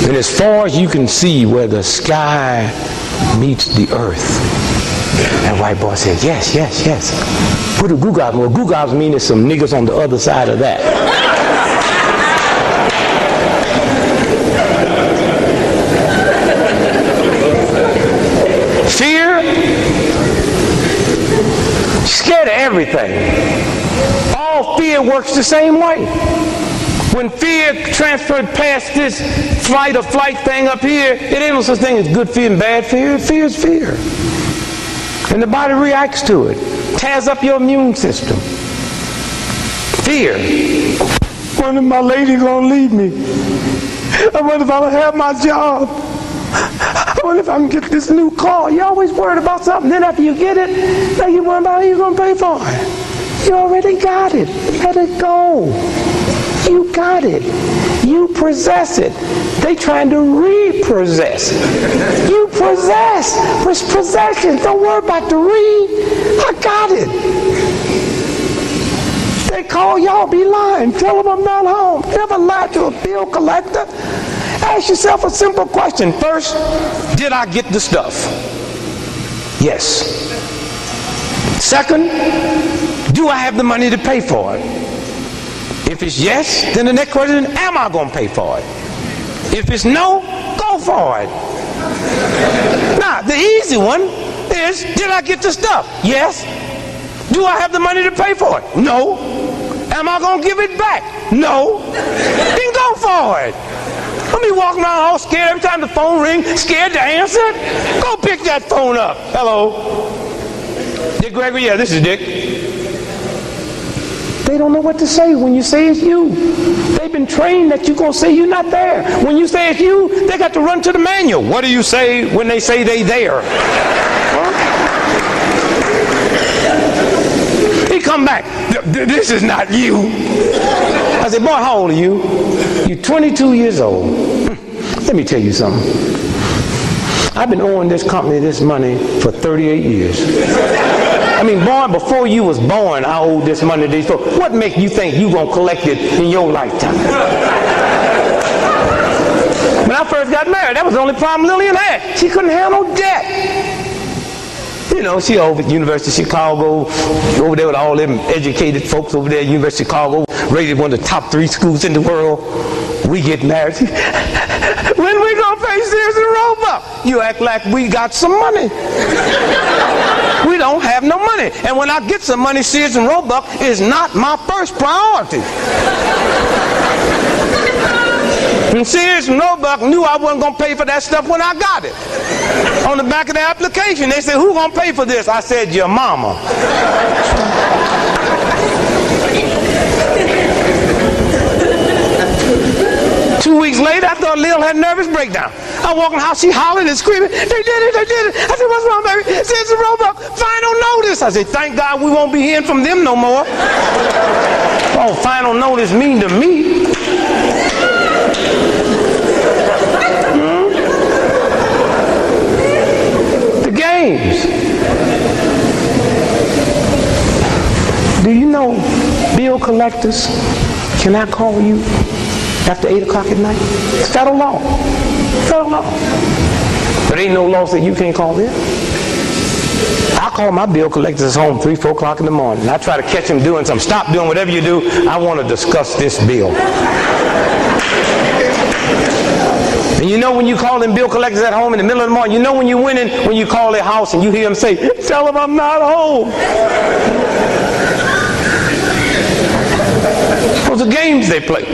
and as far as you can see where the sky meets the earth? That white boy said, yes, yes, yes. What do goo gobs mean? Well, goo gobs mean there's some niggas on the other side of that. Fear, scared of everything. All fear works the same way. When fear transferred past this flight or flight thing up here, it ain't no such thing as good fear and bad fear. Fear is fear. And the body reacts to it. Tears up your immune system. Fear. I wonder if my lady gonna leave me. I wonder if I'll have my job. I wonder if I can get this new car. You're always worried about something. Then after you get it, now you worry about how you're going to pay for it. You already got it. Let it go. You got it. You possess it. They trying to repossess. You possess. Possession. Don't worry about the I got it. They call y'all be lying. Tell them I'm not home. Never lie to a bill collector. Ask yourself a simple question. First, did I get the stuff? Yes. Second, do I have the money to pay for it? If it's yes, then the next question is, am I going to pay for it? If it's no, go for it. Now, the easy one is, did I get the stuff? Yes. Do I have the money to pay for it? No. Am I going to give it back? No. Then go for it. Don't be walking around all scared every time the phone rings, scared to answer. Go pick that phone up. Hello. Dick Gregory? Yeah, this is Dick. They don't know what to say when you say it's you. They've been trained that you're going to say you're not there. When you say it's you, they got to run to the manual. What do you say when they say they there? Huh? He come back. This is not you. I said, boy, how old are you? You're 22 years old. Let me tell you something. I've been owing this company this money for 38 years. I mean, born before you was born, I owed this money to these folks. What makes you think you're going to collect it in your lifetime? When I first got married, that was the only problem Lillian had. She couldn't have no debt. You know, she over at the University of Chicago, over there with all them educated folks over there at University of Chicago, rated one of the top 3 schools in the world. We get married. When we gonna pay Sears and Roebuck? You act like we got some money. We don't have no money. And when I get some money, Sears and Roebuck is not my first priority. And Sears and Roebuck knew I wasn't going to pay for that stuff when I got it. On the back of the application, they said, who's going to pay for this? I said, your mama. 2 weeks later, I thought Lil had a nervous breakdown. I walk in the house, she hollering and screaming, they did it, they did it. I said, what's wrong, baby? Sears and Roebuck, final notice. I said, thank God we won't be hearing from them no more. Oh, final notice mean to me. The games. Do you know bill collectors cannot call you after 8 o'clock at night? It's federal law. Federal law. But ain't no law that you can't call them. I call my bill collectors home 3, 4 o'clock in the morning. I try to catch them doing something. Stop doing whatever you do. I want to discuss this bill. And you know when you call them bill collectors at home in the middle of the morning, you know when you went in, when you call their house and you hear them say, tell them I'm not home. Those are games they play.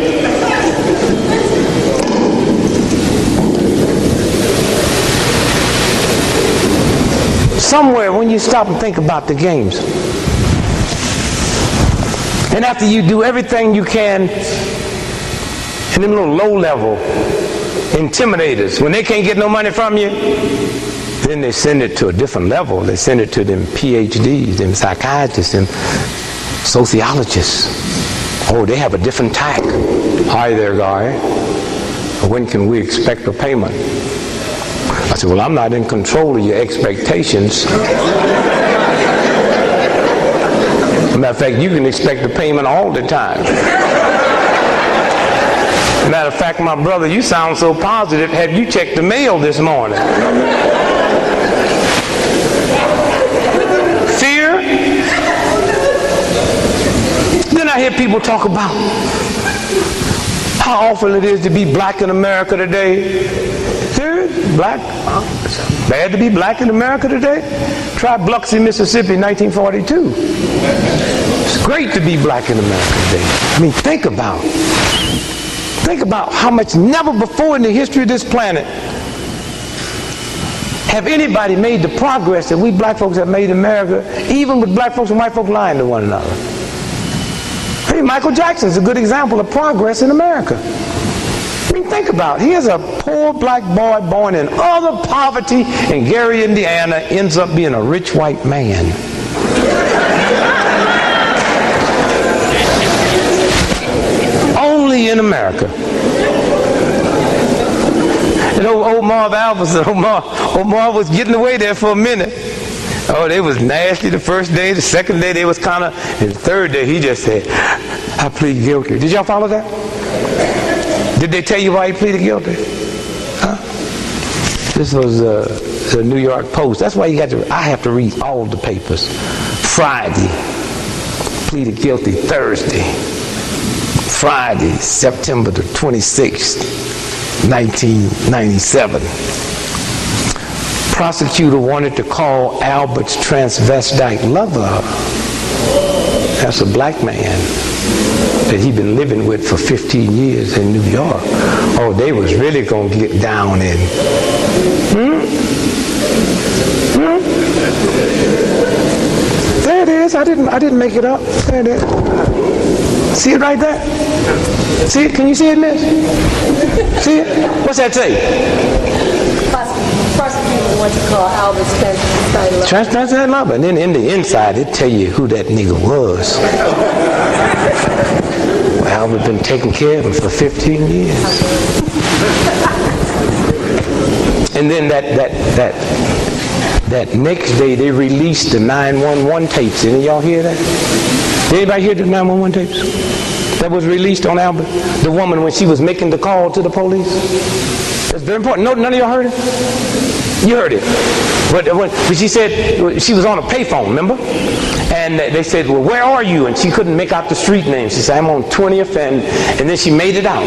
Somewhere when you stop and think about the games, and after you do everything you can, and them little low-level intimidators, when they can't get no money from you, then they send it to a different level. They send it to them PhDs, them psychiatrists, them sociologists. Oh, they have a different tack. Hi there, guy. When can we expect a payment? I said, well, I'm not in control of your expectations. Matter of fact, you can expect a payment all the time. Matter of fact, my brother, you sound so positive. Have you checked the mail this morning? Fear. Then I hear people talk about how awful it is to be black in America today. Black? It's bad to be black in America today? Try Biloxi, Mississippi, 1942. It's great to be black in America today. I mean, think about how much never before in the history of this planet have anybody made the progress that we black folks have made in America, even with black folks and white folks lying to one another. Hey, Michael Jackson's a good example of progress in America. I mean, think about it. Here's a poor black boy born in utter poverty in Gary, Indiana, ends up being a rich white man. Only in America. And old Marv Albertson, old Marv was getting away there for a minute. Oh, they was nasty the first day. The second day they was kind of, and the third day he just said, I plead guilty. Did y'all follow that? Did they tell you why he pleaded guilty? Huh? This was the New York Post. That's why you got to, I have to read all the papers. Friday, pleaded guilty. Thursday, Friday, September the 26th, 1997. Prosecutor wanted to call Albert's transvestite lover. That's a black man. that he'd been living with for 15 years in New York. Oh, they was really going to get down in. There it is. I didn't make it up. There it is. See it right there? See it? Can you see it, miss? See it? What's that say? Prosecutor wants to call Albert Transplanted love. And then in the inside, it tell you who that nigga was. Well, Albert been taking care of him for 15 years. And then that next day, they released the 911 tapes. Didn't y'all hear that? Did anybody hear the 911 tapes? That was released on Albert? The woman, when she was making the call to the police? That's very important. No, none of y'all heard it? You heard it. But she said, she was on a payphone, remember? And they said, well, where are you? And she couldn't make out the street name. She said, I'm on 20th, and then she made it out.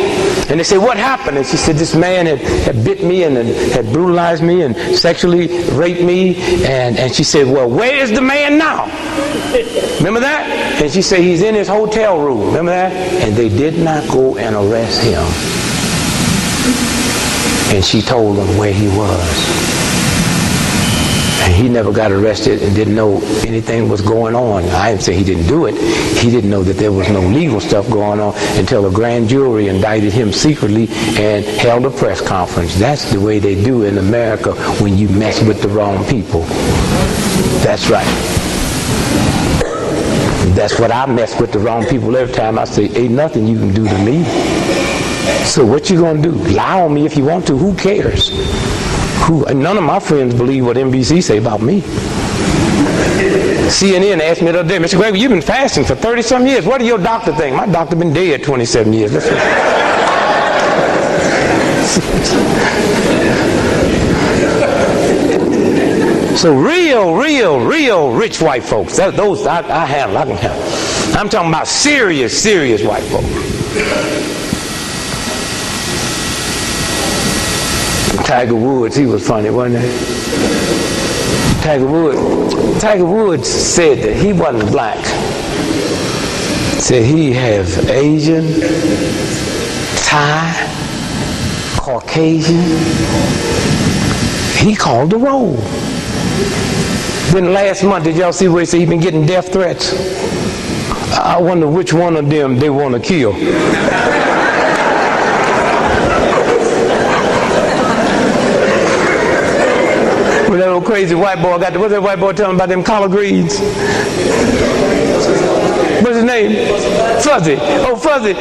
And they said, what happened? And she said, this man had bit me and had brutalized me and sexually raped me. And she said, well, where is the man now? Remember that? And she said, he's in his hotel room. Remember that? And they did not go and arrest him. And she told them where he was. And he never got arrested and didn't know anything was going on. I didn't say he didn't do it. He didn't know that there was no legal stuff going on until a grand jury indicted him secretly and held a press conference. That's the way they do in America when you mess with the wrong people. That's right. That's what I mess with the wrong people every time. I say, ain't nothing you can do to me. So what you gonna do? Lie on me if you want to. Who cares? None of my friends believe what NBC say about me. CNN asked me the other day, Mr. Gregory, you've been fasting for 30-some years. What do your doctor think? My doctor been dead 27 years. Listen. So real rich white folks, those I can handle. I'm talking about serious white folks. Tiger Woods, he was funny, wasn't he? Tiger Woods said that he wasn't black. Said he has Asian, Thai, Caucasian. He called the roll. Then last month, did y'all see where he said he been getting death threats? I wonder which one of them they want to kill. Well, that old crazy white boy got what's that white boy telling about them collard greens? What's his name? Fuzzy. Oh, Fuzzy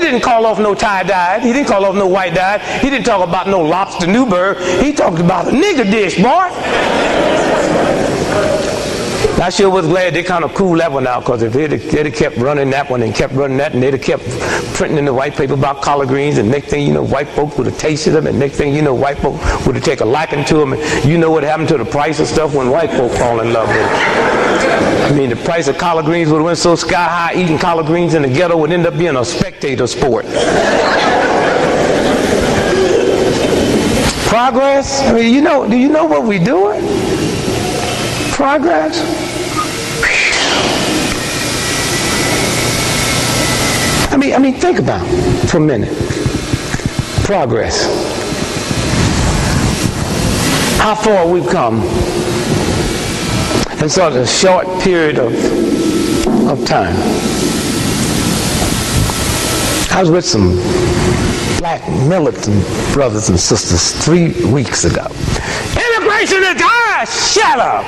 didn't call off no tie-dyed. He didn't call off no white-dyed. He didn't talk about no lobster Newburgh. He talked about a nigger dish, boy. I sure was glad they kind of cooled that one out, because if they'd have kept running that one and kept running that, and they'd have kept printing in the white paper about collard greens, and next thing you know, white folks would have tasted them, and next thing you know, white folks would have taken a liking to them, and you know what happened to the price of stuff when white folks fall in love with it. I mean, the price of collard greens would have went so sky high, eating collard greens in the ghetto would end up being a spectator sport. Progress? I mean, do you know what we're doing? Progress? I mean, think about it for a minute. Progress. How far we've come in such a short period of time. I was with some black militant brothers and sisters 3 weeks ago. Immigration is shut up!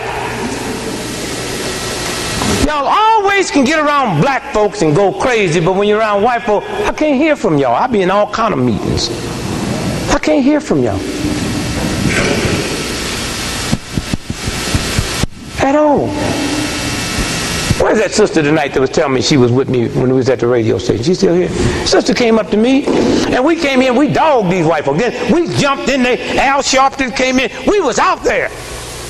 Y'all always can get around black folks and go crazy, but when you're around white folks, I can't hear from y'all. I be in all kind of meetings. I can't hear from y'all. At all. Where's that sister tonight that was telling me she was with me when we was at the radio station? She's still here. Sister came up to me, and we came in, we dogged these white folks. We jumped in there, Al Sharpton came in, we was out there.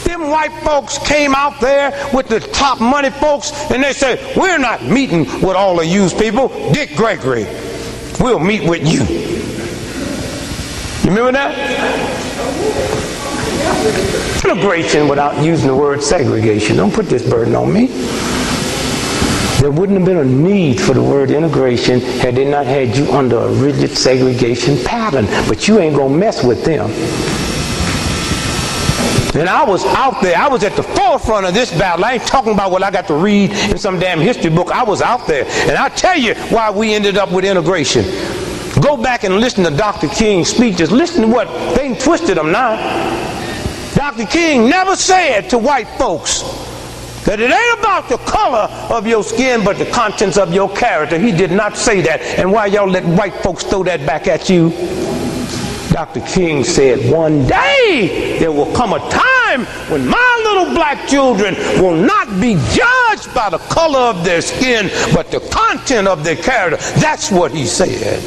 Them white folks came out there with the top money folks, and they said, we're not meeting with all of you people. Dick Gregory, we'll meet with you. You remember that? Integration without using the word segregation. Don't put this burden on me. There wouldn't have been a need for the word integration had they not had you under a rigid segregation pattern. But you ain't gonna mess with them. And I was out there. I was at the forefront of this battle. I ain't talking about what I got to read in some damn history book. I was out there. And I'll tell you why we ended up with integration. Go back and listen to Dr. King's speeches. Listen to what they twisted them now. Dr. King never said to white folks that it ain't about the color of your skin but the contents of your character. He did not say that. And why y'all let white folks throw that back at you? Dr. King said, one day there will come a time when my little black children will not be judged by the color of their skin, but the content of their character. That's what he said.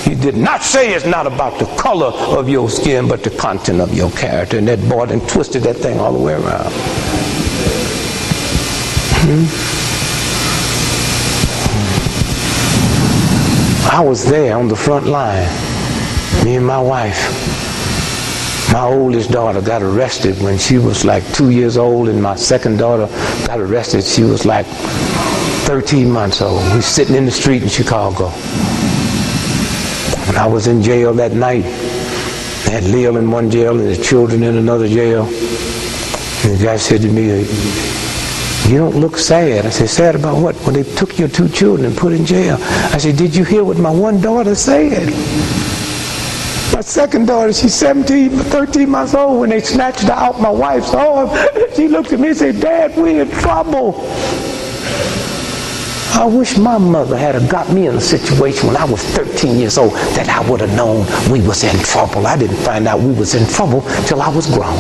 He did not say it's not about the color of your skin, but the content of your character. And that boy then twisted that thing all the way around. I was there on the front line. Me and my wife. My oldest daughter got arrested when she was like 2 years old, and my second daughter got arrested. She was like 13 months old. We were sitting in the street in Chicago. When I was in jail that night, I had Lil in one jail and the children in another jail. And the guy said to me, "You don't look sad." I said, "Sad about what?" "Well, they took your 2 children and put in jail." I said, "Did you hear what my one daughter said?" My second daughter, she's 13 months old. When they snatched her out my wife's arm, she looked at me and said, "Dad, we're in trouble." I wish my mother had got me in a situation when I was 13 years old that I would have known we was in trouble. I didn't find out we was in trouble till I was grown.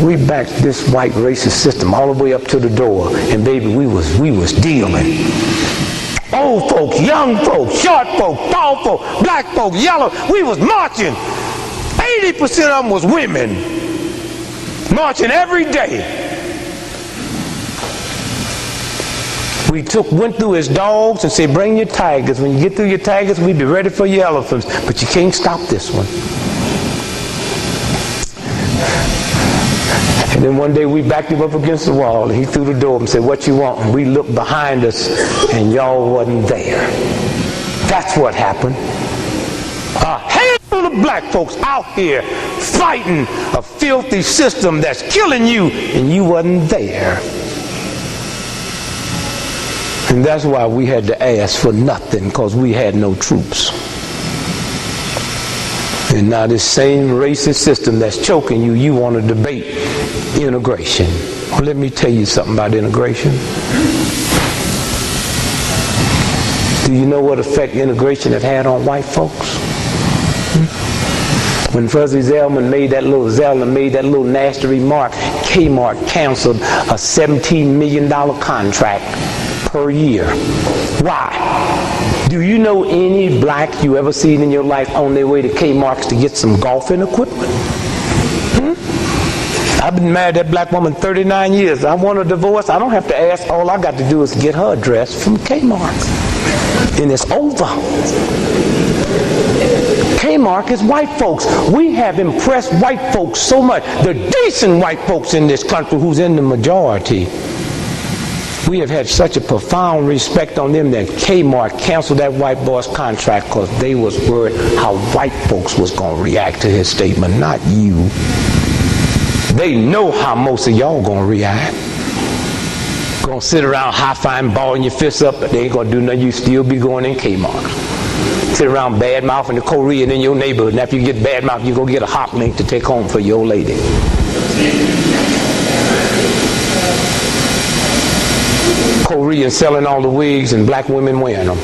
We backed this white racist system all the way up to the door, and baby, we was dealing. Old folks, young folks, short folks, tall folks, black folks, yellow. We was marching. 80% of them was women, marching every day. We went through his dogs and said, "Bring your tigers. When you get through your tigers, we'll be ready for your elephants. But you can't stop this one." And then one day we backed him up against the wall, and he threw the door and said, "What you want?" And we looked behind us, and y'all wasn't there. That's what happened. A handful of black folks out here fighting a filthy system that's killing you, and you wasn't there. And that's why we had to ask for nothing, because we had no troops. And now this same racist system that's choking you, you want to debate integration. Well, let me tell you something about integration. Do you know what effect integration have had on white folks? When Fuzzy Zelman made that little nasty remark, Kmart canceled a $17 million contract per year. Why? Do you know any black you ever seen in your life on their way to Kmart's to get some golfing equipment? I've been married to that black woman 39 years. I want a divorce. I don't have to ask. All I got to do is get her address from Kmart. And it's over. Kmart is white folks. We have impressed white folks so much. The decent white folks in this country, who's in the majority, we have had such a profound respect on them that Kmart canceled that white boy's contract because they was worried how white folks was going to react to his statement, not you. They know how most of y'all going to react. Going to sit around high-fiving, balling your fists up, but they ain't going to do nothing. You still be going in Kmart. Sit around bad-mouthing the Korean in your neighborhood, and after you get bad-mouthed, you're going to get a hot link to take home for your lady. Koreans selling all the wigs and black women wearing them.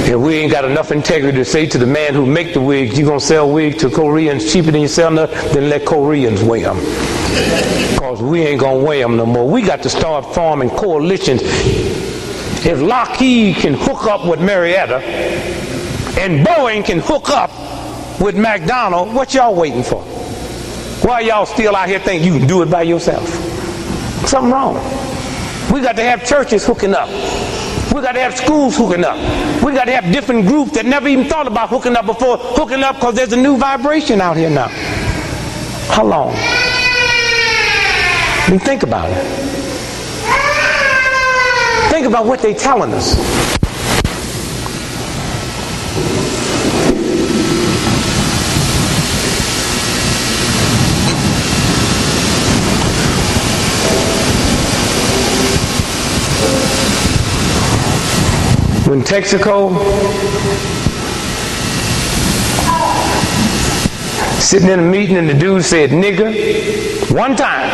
If we ain't got enough integrity to say to the man who make the wigs, you're going to sell wigs to Koreans cheaper than you sell them, then let Koreans wear them. Because we ain't going to wear them no more. We got to start forming coalitions. If Lockheed can hook up with Marietta and Boeing can hook up with McDonald, what y'all waiting for? Why y'all still out here thinking you can do it by yourself? Something wrong. We got to have churches hooking up. We got to have schools hooking up. We got to have different groups that never even thought about hooking up before hooking up, because there's a new vibration out here now. How long? I mean, think about it. Think about what they're telling us. When Texaco sitting in a meeting and the dude said nigger one time,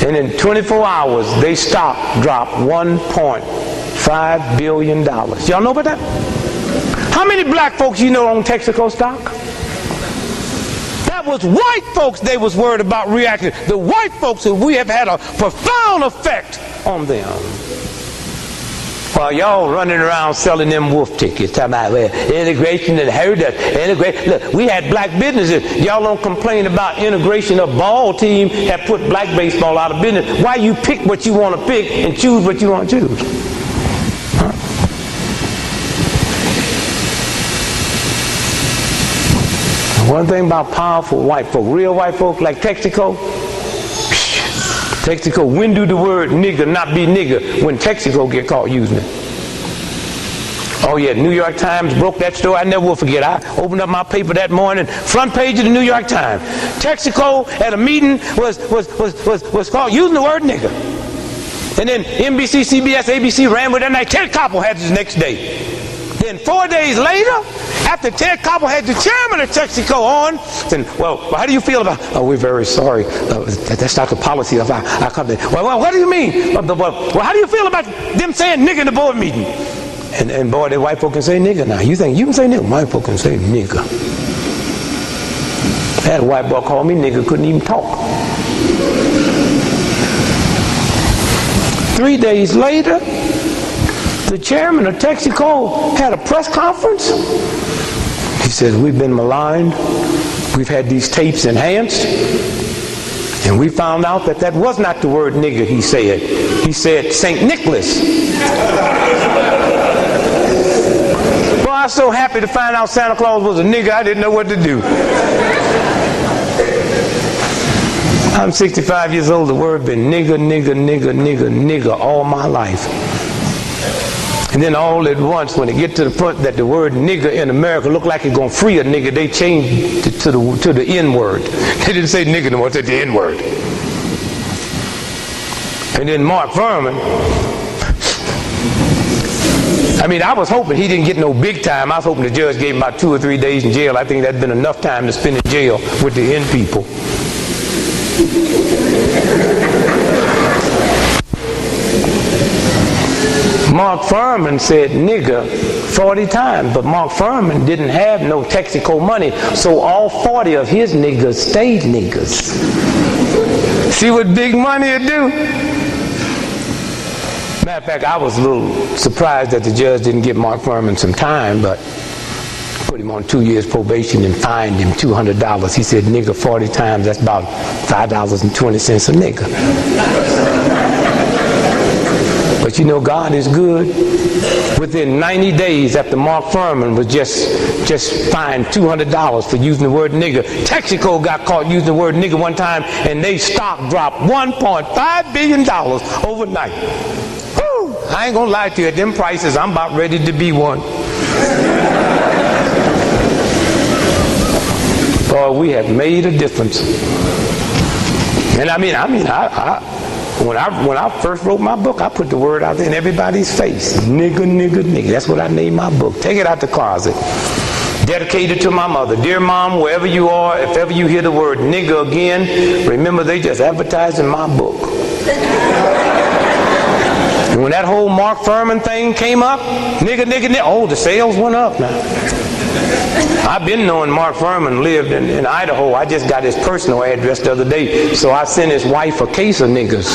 and in 24 hours they stock dropped $1.5 billion. Y'all know about that? How many black folks you know on Texaco stock? That was white folks they was worried about reacting. The white folks who we have had a profound effect on them. While y'all running around selling them wolf tickets, talking about integration and heritage, integration. Look, we had black businesses. Y'all don't complain about integration of ball team have put black baseball out of business. Why you pick what you want to pick and choose what you want to choose? Huh? One thing about powerful white folk, real white folk like Texaco, Texaco, when do the word nigger not be nigger? When Texaco get caught using it. Oh yeah, New York Times broke that story. I never will forget. I opened up my paper that morning, front page of the New York Times. Texaco at a meeting was caught using the word nigger. And then NBC, CBS, ABC ran with that night. Ted Koppel had this next day. Then 4 days later, after Ted Koppel had the chairman of Texaco on, then, well, how do you feel about, oh, we're very sorry. That's not the policy of our company. Well, what do you mean? Well, how do you feel about them saying nigger in the board meeting? And boy, the white folk can say nigger now. You think you can say nigger? White folk can say nigger. I had a white boy call me nigger, couldn't even talk. 3 days later, the chairman of Texaco had a press conference. He says, we've been maligned. We've had these tapes enhanced. And we found out that that was not the word nigger he said. He said St. Nicholas. Well, I was so happy to find out Santa Claus was a nigger, I didn't know what to do. I'm 65 years old. The word been nigger, nigger, nigger, nigger, nigger all my life. And then all at once, when it get to the point that the word nigger in America look like it's going to free a nigger, they changed it to the N-word. They didn't say nigger no more, they said the N-word. And then Mark Furman, I mean, I was hoping he didn't get no big time. I was hoping the judge gave him about 2 or 3 days in jail. I think that'd been enough time to spend in jail with the N people. Mark Furman said nigger 40 times, but Mark Furman didn't have no Texaco money, so all 40 of his niggas stayed niggers. See what big money would do? Matter of fact, I was a little surprised that the judge didn't give Mark Furman some time, but put him on 2 years probation and fined him $200. He said nigger 40 times, that's about $5.20 a nigger. But you know, God is good. Within 90 days after Mark Furman was just fined $200 for using the word nigger, Texaco got caught using the word nigger one time, and they stock dropped $1.5 billion overnight. Woo! I ain't gonna lie to you, at them prices, I'm about ready to be one. Lord, we have made a difference. And I mean, when I first wrote my book, I put the word out there in everybody's face. Nigger, nigger, nigger. That's what I named my book. Take it out the closet. Dedicated to my mother. Dear Mom, wherever you are, if ever you hear the word nigger again, remember they just advertised in my book. And when that whole Mark Furman thing came up, nigger, nigger, nigger, oh, the sales went up now. I've been knowing Mark Furman lived in Idaho. I just got his personal address the other day, so I sent his wife a case of niggers.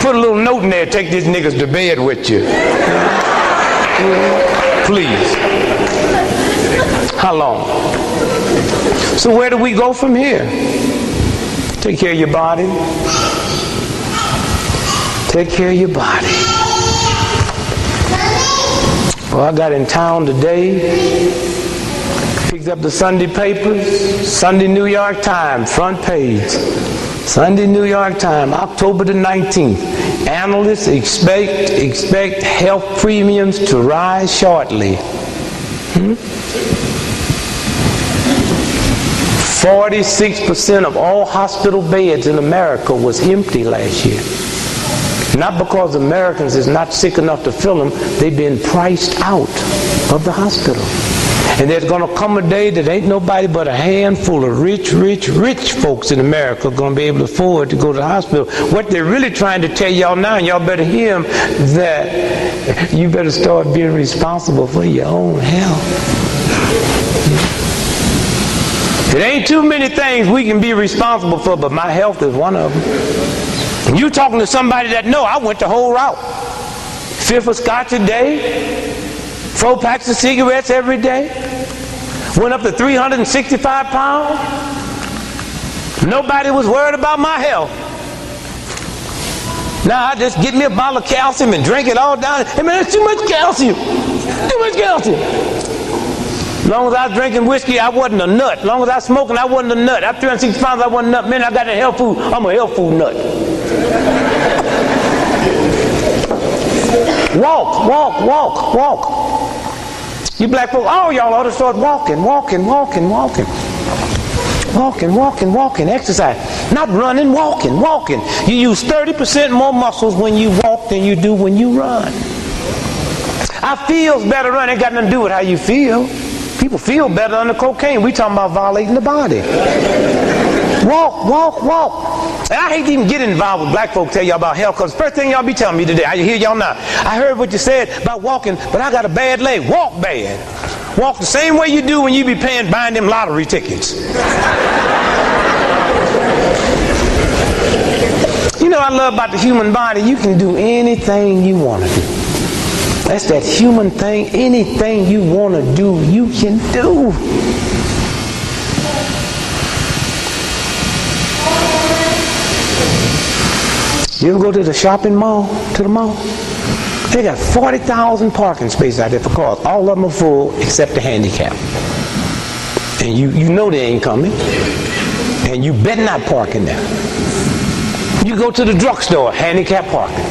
Put a little note in there, take these niggers to bed with you. Please. How long? So where do we go from here? Take care of your body. Take care of your body. Well, I got in town today, Picked up the Sunday papers, Sunday New York Times, front page. Sunday New York Times, October the 19th. Analysts expect health premiums to rise shortly. 46% of all hospital beds in America was empty last year. Not because Americans is not sick enough to fill them, they've been priced out of the hospital. And there's going to come a day that ain't nobody but a handful of rich folks in America going to be able to afford to go to the hospital. What they're really trying to tell y'all now, and y'all better hear them, that you better start being responsible for your own health. It ain't too many things we can be responsible for, but my health is one of them. And you talking to somebody that know I went the whole route. Fifth of scotch a day, 4 packs of cigarettes every day, went up to 365 pounds. Nobody was worried about my health. Now I just get me a bottle of calcium and drink it all down. Hey man, that's too much calcium. Too much calcium. As long as I was drinking whiskey, I wasn't a nut. As long as I was smoking, I wasn't a nut. After 360 pounds, I wasn't a nut. Man, I got a health food. I'm a health food nut. Walk. You black folks, all y'all ought to start walking. Exercise. Not running, walking. You use 30% more muscles when you walk than you do when you run. I feels better running. Ain't got nothing to do with how you feel. People feel better under cocaine. We talking about violating the body. Walk. And I hate to even get involved with black folk tell y'all about health, because the first thing y'all be telling me today, I hear y'all now. I heard what you said about walking, but I got a bad leg. Walk bad. Walk the same way you do when you be buying them lottery tickets. You know what I love about the human body? You can do anything you want to do. That's that human thing. Anything you want to do, you can do. You ever go to the shopping mall, to the mall? They got 40,000 parking spaces out there for cars. All of them are full except the handicap. And you know they ain't coming. And you better not park in there. You go to the drugstore, handicap parking.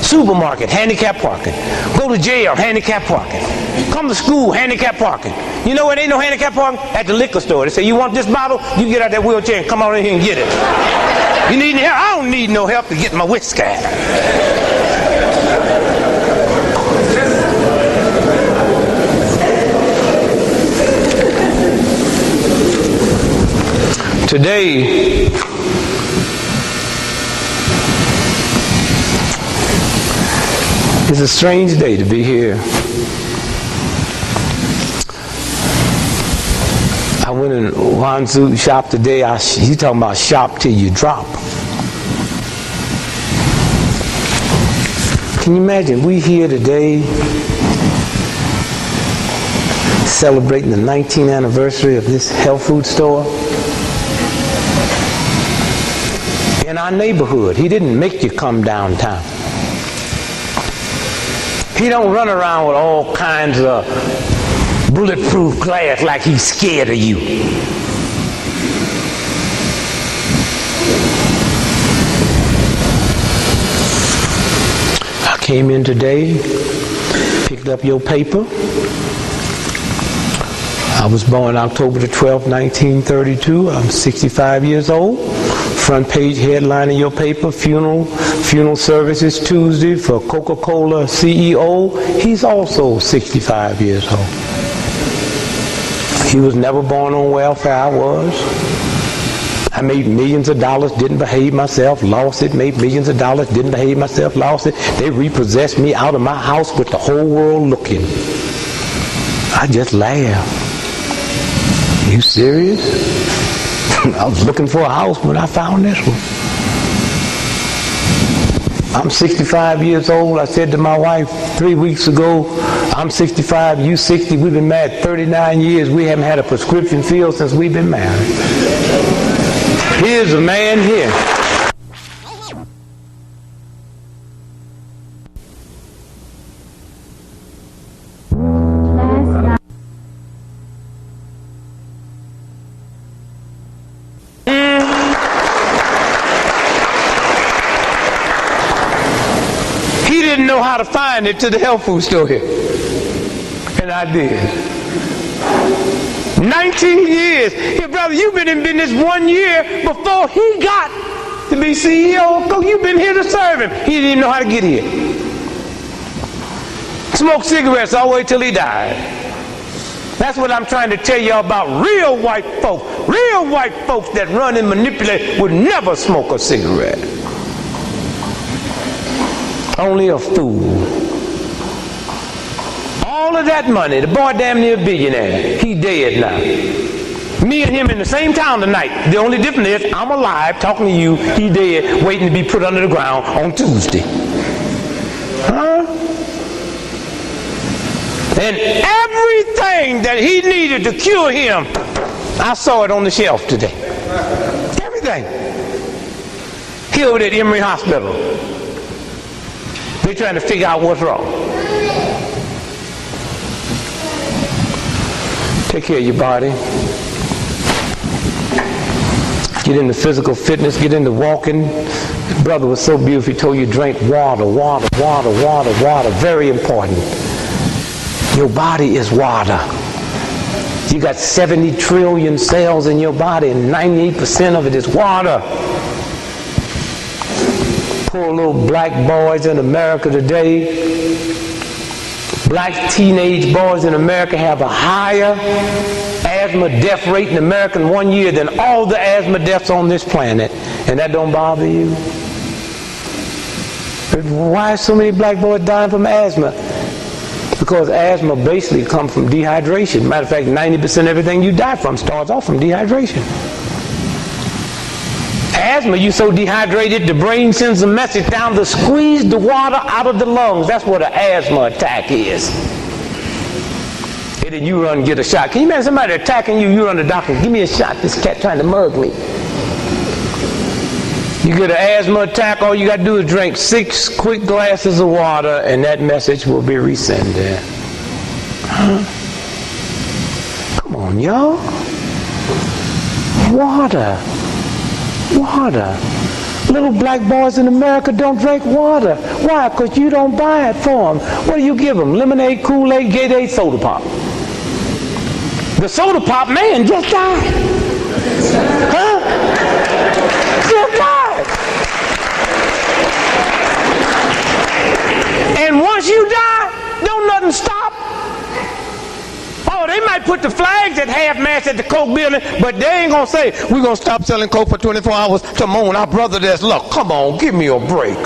Supermarket, handicap parking. Go to jail, handicap parking. Come to school, handicap parking. You know where there ain't no handicap parking? At the liquor store. They say, you want this bottle? You get out that wheelchair and come on in here and get it. You need any help? I don't need no help to get my whiskey. Today, it's a strange day to be here. I went in Wanzu shop today. He's talking about shop till you drop. Can you imagine? We here today celebrating the 19th anniversary of this health food store. In our neighborhood, he didn't make you come downtown. He don't run around with all kinds of bulletproof glass like he's scared of you. I came in today, picked up your paper. I was born October the 12th, 1932. I'm 65 years old. Front page headline in your paper, funeral services Tuesday for Coca-Cola CEO. He's also 65 years old. He was never born on welfare. I was. I made millions of dollars, didn't behave myself, lost it, made millions of dollars, didn't behave myself, lost it. They repossessed me out of my house with the whole world looking. I just laughed. You serious? I was looking for a house when I found this one. I'm 65 years old. I said to my wife 3 weeks ago, I'm 65, you 60. We've been married 39 years. We haven't had a prescription filled since we've been married. Here's a man here. didn't know how to find it to the health food store here. And I did. 19 years. Here, brother, you've been in business 1 year before he got to be CEO. You've been here to serve him. He didn't even know how to get here. Smoked cigarettes all the way till he died. That's what I'm trying to tell you about real white folks. Real white folks that run and manipulate would never smoke a cigarette. Only a fool. All of that money, the boy damn near a billionaire. He dead now. Me and him in the same town tonight. The only difference is I'm alive talking to you. He dead waiting to be put under the ground on Tuesday. Huh? And everything that he needed to cure him, I saw it on the shelf today. Everything. Killed at Emory Hospital. They're trying to figure out what's wrong. Take care of your body. Get into physical fitness. Get into walking. The brother was so beautiful. He told you drink water, water, water, water, water. Very important. Your body is water. You got 70 trillion cells in your body and 98% of it is water. Poor little black boys in America today. Black teenage boys in America have a higher asthma death rate in America in 1 year than all the asthma deaths on this planet. And that don't bother you? Why are so many black boys dying from asthma? Because asthma basically comes from dehydration. Matter of fact, 90% of everything you die from starts off from dehydration. Asthma, you're so dehydrated, the brain sends a message down to squeeze the water out of the lungs. That's what an asthma attack is. And then you run and get a shot. Can you imagine somebody attacking you, you run to the doctor, give me a shot, this cat trying to murder me. You get an asthma attack, all you got to do is drink 6 quick glasses of water and that message will be resended. Huh? Come on, y'all. Water. Water. Little black boys in America don't drink water. Why? Because you don't buy it for them. What do you give them? Lemonade, Kool-Aid, Gatorade, soda pop. The soda pop man just died. Huh? Just died. And once you die, don't nothing stop. Oh, they might put the flags at half-mast at the Coke building, but they ain't going to say, we're going to stop selling Coke for 24 hours to moan our brother that's luck. Come on, give me a break.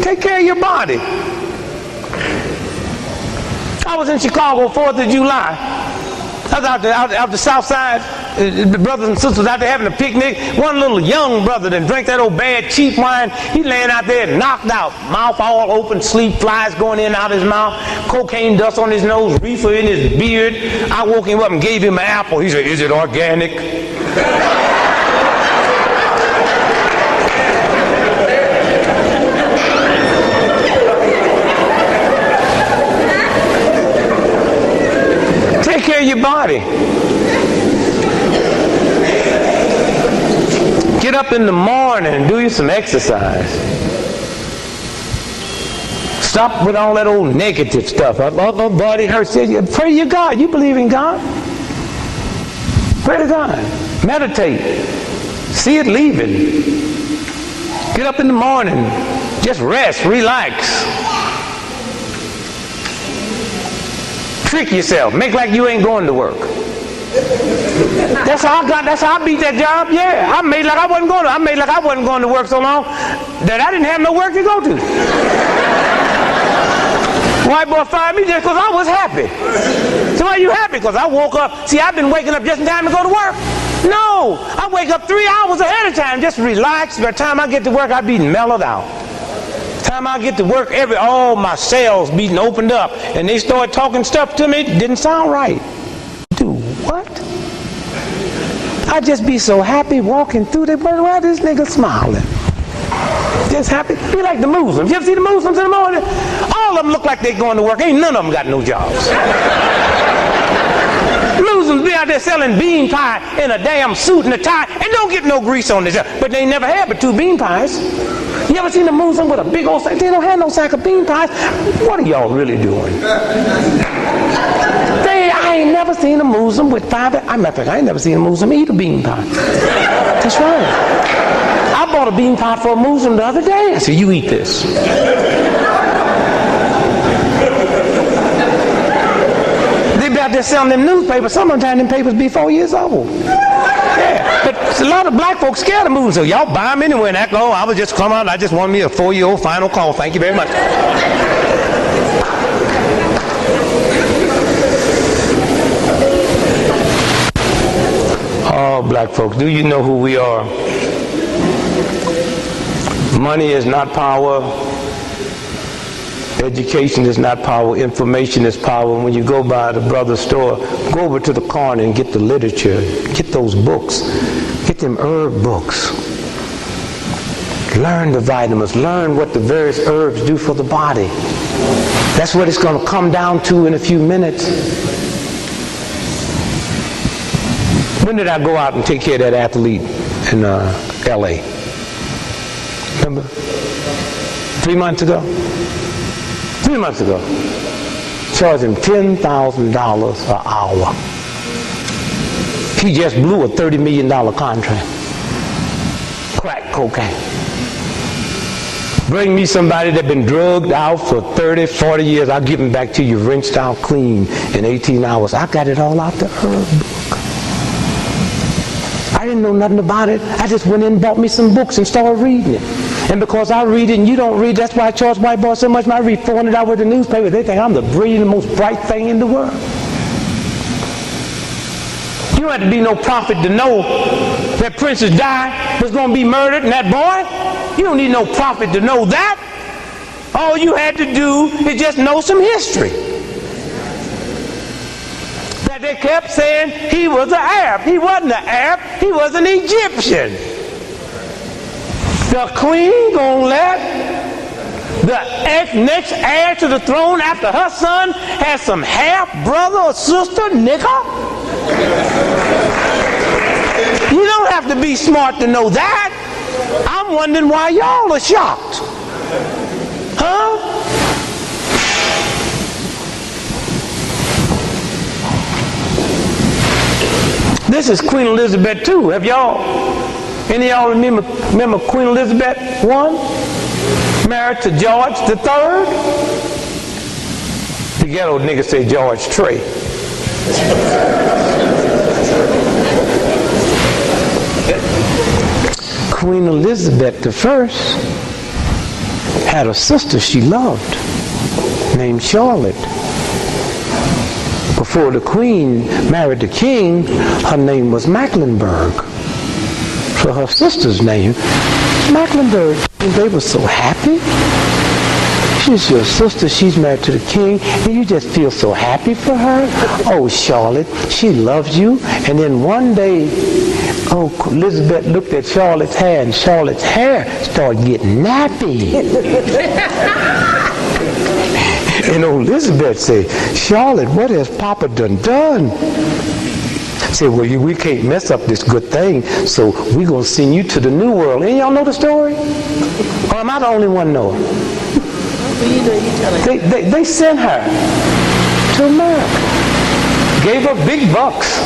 Take care of your body. I was in Chicago 4th of July. I was out the south side. The brothers and sisters out there having a picnic. One little young brother that drank that old bad cheap wine. He laying out there knocked out, mouth all open, sleep, flies going in and out of his mouth, cocaine dust on his nose, reefer in his beard. I woke him up and gave him an apple. He said, "Is it organic?" Take care of your body. Get up in the morning and do you some exercise. Stop with all that old negative stuff. My body hurts. Pray to your God. You believe in God? Pray to God. Meditate. See it leaving. Get up in the morning. Just rest. Relax. Trick yourself. Make like you ain't going to work. That's how I beat that job. Yeah, I made like I wasn't going to work so long that I didn't have no work to go to. White boy fired me just because I was happy. So why are you happy? Because I woke up. See, I've been waking up just in time to go to work. No, I wake up 3 hours ahead of time, just relax. By the time I get to work, I be mellowed out. By the time I get to work, all my cells being opened up, and they start talking stuff to me. It didn't sound right. Do what? I just be so happy walking through there. Why this nigga smiling? Just happy. Be like the Muslims. You ever see the Muslims in the morning? All of them look like they going to work. Ain't none of them got no jobs. Muslims be out there selling bean pie in a damn suit and a tie and don't get no grease on this. But they never had but 2 bean pies. You ever seen a Muslim with a big old sack? They don't have no sack of bean pies. What are y'all really doing? I ain't never seen a Muslim with 5. I ain't never seen a Muslim eat a bean pie. That's right. I bought a bean pie for a Muslim the other day. I said, you eat this. They be out there selling them newspapers. Sometimes them papers be 4 years old. Yeah, but a lot of black folks scared of Muslims. So y'all buy them anyway and act, oh, I was just come out. I just wanted me a 4-year-old final call. Thank you very much. Oh, black folks, do you know who we are? Money is not power. Education is not power. Information is power. When you go by the brother's store, go over to the corner and get the literature. Get those books. Get them herb books. Learn the vitamins. Learn what the various herbs do for the body. That's what it's going to come down to in a few minutes. When did I go out and take care of that athlete in L.A.? Remember? 3 months ago? 3 months ago. Charged him $10,000 an hour. He just blew a $30 million contract. Crack cocaine. Bring me somebody that's been drugged out for 30, 40 years. I'll give him back to you rinsed out clean in 18 hours. I got it all out the herb book. I didn't know nothing about it. I just went in and bought me some books and started reading it. And because I read it and you don't read, that's why I charge white boys so much. When I read 400 hours of the newspaper, they think I'm the brilliant, most bright thing in the world. You don't have to be no prophet to know that Princess Di was going to be murdered and that boy. You don't need no prophet to know that. All you had to do is just know some history. That they kept saying he was an Arab. He wasn't an Arab. He was an Egyptian. The queen gonna let the next heir to the throne after her son has some half brother or sister nigga? You don't have to be smart to know that. I'm wondering why y'all are shocked. Huh? This is Queen Elizabeth II. Have y'all, any of y'all remember Queen Elizabeth I? Married to George III? The ghetto niggas say George Trey. Queen Elizabeth I had a sister she loved named Charlotte. Before the queen married the king, her name was Mecklenburg. So her sister's name, Mecklenburg. And they were so happy. She's your sister, she's married to the king, and you just feel so happy for her. Oh, Charlotte, she loves you. And then one day, Elizabeth looked at Charlotte's hair, and Charlotte's hair started getting nappy. And Elizabeth said, Charlotte, what has Papa done? Said, well, we can't mess up this good thing, so we're going to send you to the new world. And y'all know the story? Or am I the only one know it? They sent her to America. Gave her big bucks.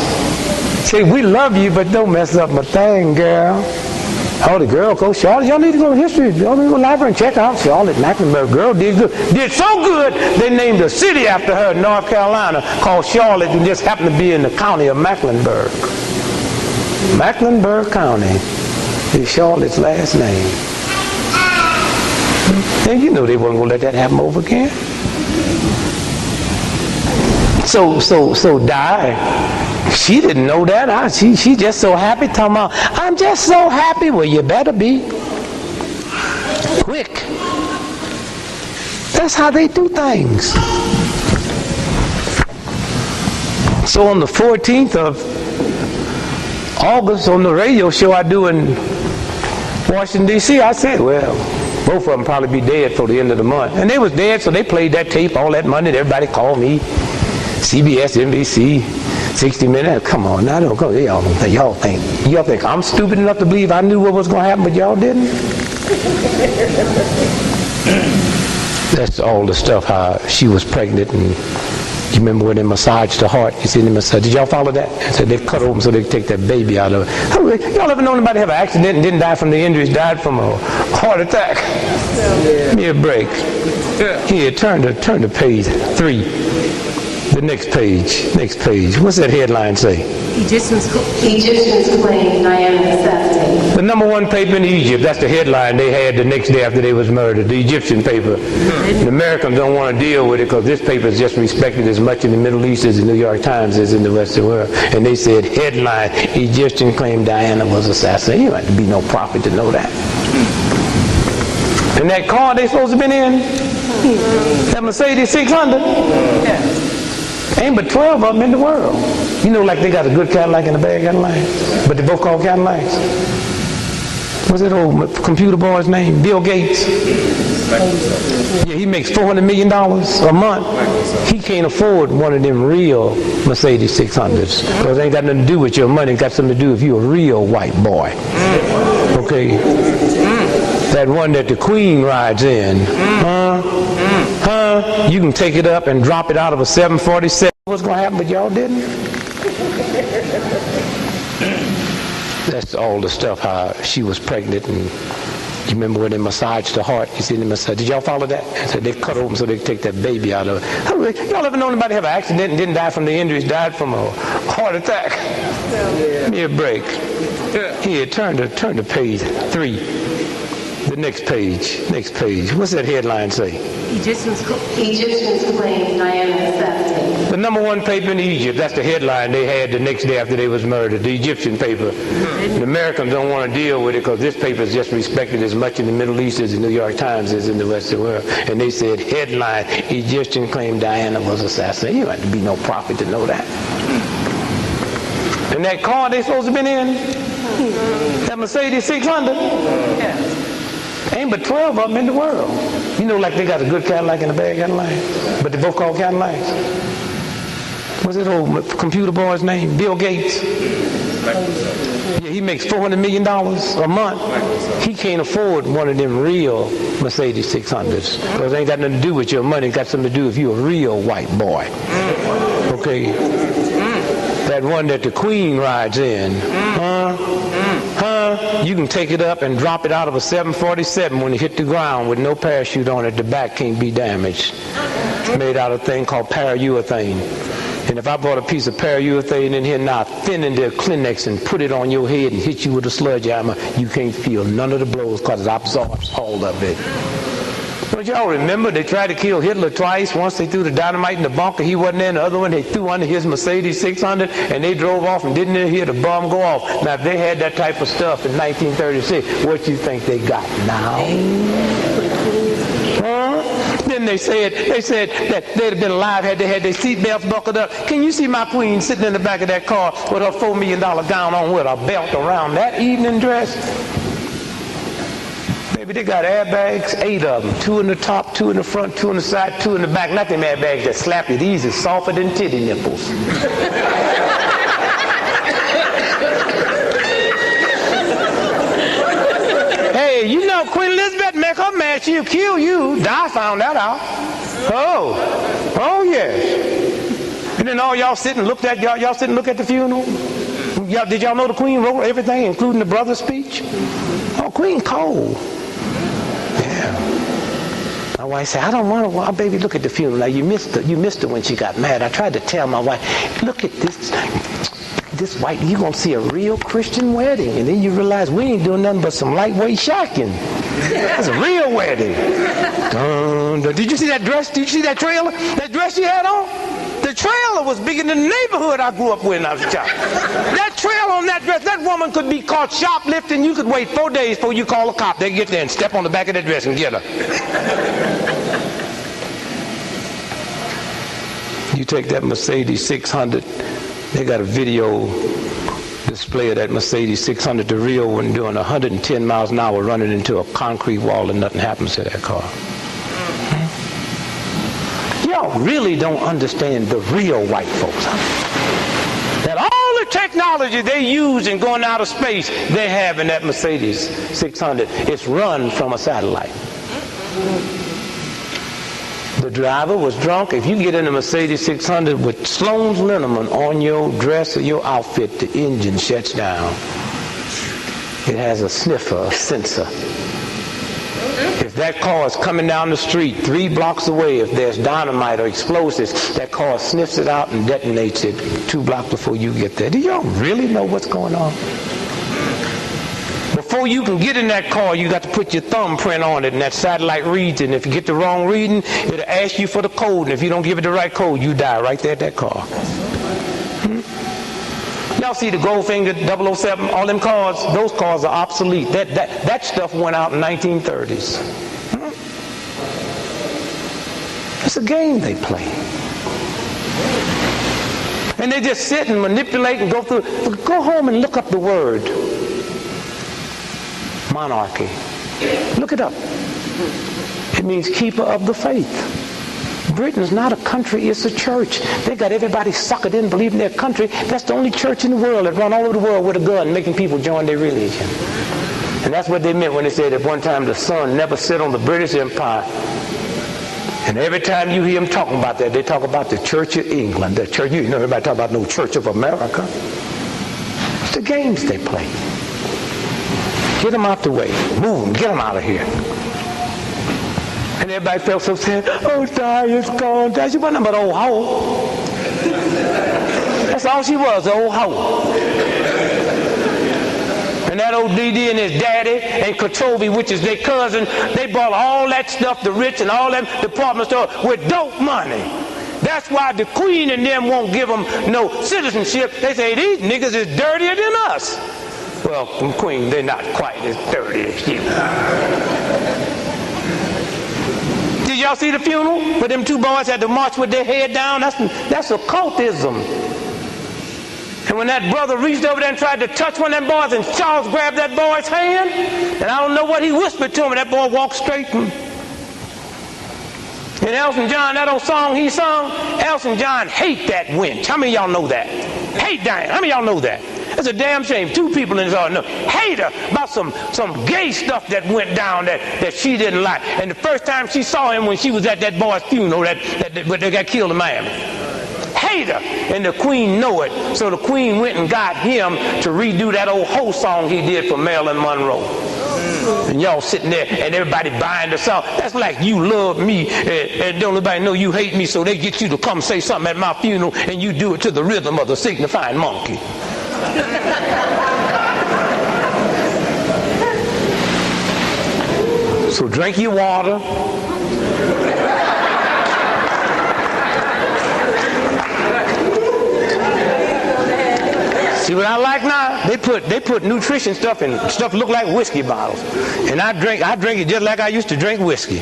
Said, we love you, but don't mess up my thing, girl. Oh, the girl goes, Charlotte, y'all need to go to history. Y'all need to go to the library and check out Charlotte Mecklenburg. Girl did good. Did so good, they named a city after her in North Carolina called Charlotte, and just happened to be in the county of Mecklenburg. Mecklenburg County is Charlotte's last name. And you know they wasn't going to let that happen over again. So Di, she didn't know that. She just so happy, talking about, I'm just so happy. Well, you better be. Quick. That's how they do things. So on the 14th of August, on the radio show I do in Washington, D.C., I said, well, both of them probably be dead for the end of the month. And they was dead, so they played that tape all that Monday. Everybody called me. CBS, NBC, 60 Minutes. Come on, now don't go. Y'all think I'm stupid enough to believe I knew what was going to happen, but y'all didn't? That's all the stuff, how she was pregnant, and you remember when they massaged the heart? You see them massage. Did y'all follow that? So they cut open so they could take that baby out of it. Y'all ever known anybody have an accident and didn't die from the injuries, died from a heart attack? Give me a break. Here, turn to page 3. The next page. What's that headline say? Egyptians claim Diana assassinated. The #1 paper in Egypt, that's the headline they had the next day after they was murdered, the Egyptian paper. The Americans don't want to deal with it because this paper is just respected as much in the Middle East as the New York Times is in the Western world. And they said, headline, Egyptian claim Diana was assassinated. You don't have to be no prophet to know that. And that car they supposed to have been in, that Mercedes 600, ain't but 12 of them in the world. You know, like they got a good Cadillac and a bad Cadillac, but they both call Cadillacs. What's that old computer boy's name? Bill Gates. Yeah, he makes $400 million a month. He can't afford one of them real Mercedes 600s because it ain't got nothing to do with your money. It got something to do with you a real white boy. Okay? That one that the Queen rides in. You can take it up and drop it out of a 747. What's going to happen, but y'all didn't? That's all the stuff, how she was pregnant, and you remember when they massaged the heart? You see them massage. Did y'all follow that? So they cut open so they could take that baby out of it. Y'all ever known anybody have an accident and didn't die from the injuries, died from a heart attack? Give me a break. Here, turn to page 3. The next page. What's that headline say? Egyptians claim Diana assassinated. The #1 paper in Egypt, that's the headline they had the next day after they was murdered, the Egyptian paper. The Americans don't want to deal with it because this paper is just respected as much in the Middle East as the New York Times is in the Western world. And they said, headline, Egyptian claim Diana was assassinated. You don't have to be no prophet to know that. And that car they supposed to have been in, that Mercedes 600, ain't but 12 of them in the world. You know, like they got a good Cadillac and a bad Cadillac, but they both call Cadillacs. What's that old computer boy's name? Bill Gates. Yeah, he makes $400 million a month. He can't afford one of them real Mercedes 600s because it ain't got nothing to do with your money. It got something to do with you a real white boy. Okay? That one that the Queen rides in. You can take it up and drop it out of a 747 when it hit the ground with no parachute on it. The back can't be damaged. It's made out of a thing called paraurethane. And if I brought a piece of paraurethane in here now, thin into a Kleenex and put it on your head and hit you with a sludge hammer, you can't feel none of the blows because it absorbs all of it. Don't y'all remember they tried to kill Hitler twice? Once they threw the dynamite in the bunker, he wasn't there, and the other one they threw under his Mercedes 600, and they drove off and didn't hear the bomb go off. Now, if they had that type of stuff in 1936, what you think they got now? Then they said that they'd have been alive had they had their seatbelts buckled up. Can you see my queen sitting in the back of that car with her $4 million gown on with a belt around that evening dress? Maybe they got airbags, 8 of them. 2 in the top, 2 in the front, 2 in the side, 2 in the back. Not them airbags that slap you. These is softer than titty nipples. Hey, you know Queen Elizabeth make her man, she'll kill you. Di found that out. Oh yes. And then all y'all sit and look at the funeral. Did y'all know the Queen wrote everything, including the brother's speech? Oh, Queen cold. Yeah. My wife said, I don't want to. Well, baby, look at the funeral. Now you missed her when she got mad. I tried to tell my wife, look at this white. You gonna see a real Christian wedding, and then you realize we ain't doing nothing but some lightweight shocking. It's a real wedding. Did you see that dress? Did you see that trailer? That dress she had on? The trailer was bigger than the neighborhood I grew up with when I was a child. That trailer on that dress, that woman could be caught shoplifting. You could wait 4 days before you call a cop. They get there and step on the back of that dress and get her. You take that Mercedes 600, they got a video display of that Mercedes 600, the real one, doing 110 miles an hour running into a concrete wall and nothing happens to that car. Y'all really don't understand the real white folks, huh? That all the technology technology they use in going out of space, they have in that Mercedes 600. It's run from a satellite. The driver was drunk. If you get in a Mercedes 600 with Sloan's liniment on your dress or your outfit, the engine shuts down. It has a sniffer, a sensor. If that car is coming down the street 3 blocks away, if there's dynamite or explosives, that car sniffs it out and detonates it 2 blocks before you get there. Do y'all really know what's going on? Before you can get in that car, you got to put your thumbprint on it, and that satellite reads it. And if you get the wrong reading, it'll ask you for the code. And if you don't give it the right code, you die right there at that car. Y'all see the Goldfinger 007, all them cars? Those cars are obsolete. That stuff went out in 1930s. It's a game they play. And they just sit and manipulate and go through. Go home and look up the word monarchy. Look it up. It means keeper of the faith. Britain's not a country, it's a church. They got everybody suckered in believing their country. That's the only church in the world that run all over the world with a gun making people join their religion. And that's what they meant when they said at one time the sun never set on the British Empire. And every time you hear them talking about that, they talk about the Church of England. The church, you know, everybody talk about no Church of America. It's the games they play. Get them out the way. Move them. Get them out of here. And everybody felt so sad. Oh, Di is gone. Di, she wasn't but an old hoe. That's all she was, an old hoe. And that old D.D. and his daddy and Kotovi, which is their cousin, they bought all that stuff, the rich and all them department stores, with dope money. That's why the Queen and them won't give them no citizenship. They say, these niggas is dirtier than us. Well, Queen, they're not quite as dirty as you. Did y'all see the funeral where them 2 boys had to march with their head down? That's occultism. And when that brother reached over there and tried to touch one of them boys, and Charles grabbed that boy's hand, and I don't know what he whispered to him, and that boy walked straight from. And Elton John, that old song he sung, Elton John hate that wench. How many of y'all know that? Hate Diane. How many of y'all know that? It's a damn shame. 2 people in this audience know. Hate her about some gay stuff that went down that she didn't like. And the first time she saw him when she was at that boy's funeral that got killed in Miami. Hate her. And the Queen know it. So the Queen went and got him to redo that old hoe song he did for Marilyn Monroe. And y'all sitting there and everybody buying the song. That's like you love me and don't nobody know you hate me, so they get you to come say something at my funeral and you do it to the rhythm of the signifying monkey. So drink your water. See what I like now? They put nutrition stuff in stuff look like whiskey bottles. And I drink it just like I used to drink whiskey.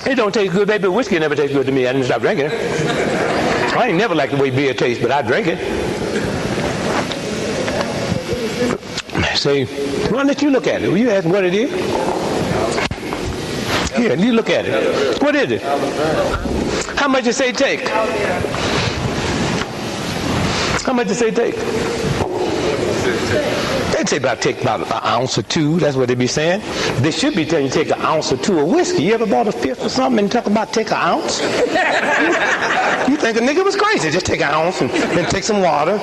It don't taste good, baby. Whiskey never tastes good to me. I didn't stop drinking it. I ain't never liked the way beer tastes, but I drink it. Say, why don't you look at it? Will you ask what it is? Here, you look at it. What is it? How much you say take? How much you say take? They'd say take about an ounce or 2. That's what they be saying. They should be telling you take an ounce or 2 of whiskey. You ever bought a fifth or something and talk about take an ounce? You think a nigga was crazy. Just take an ounce and then take some water.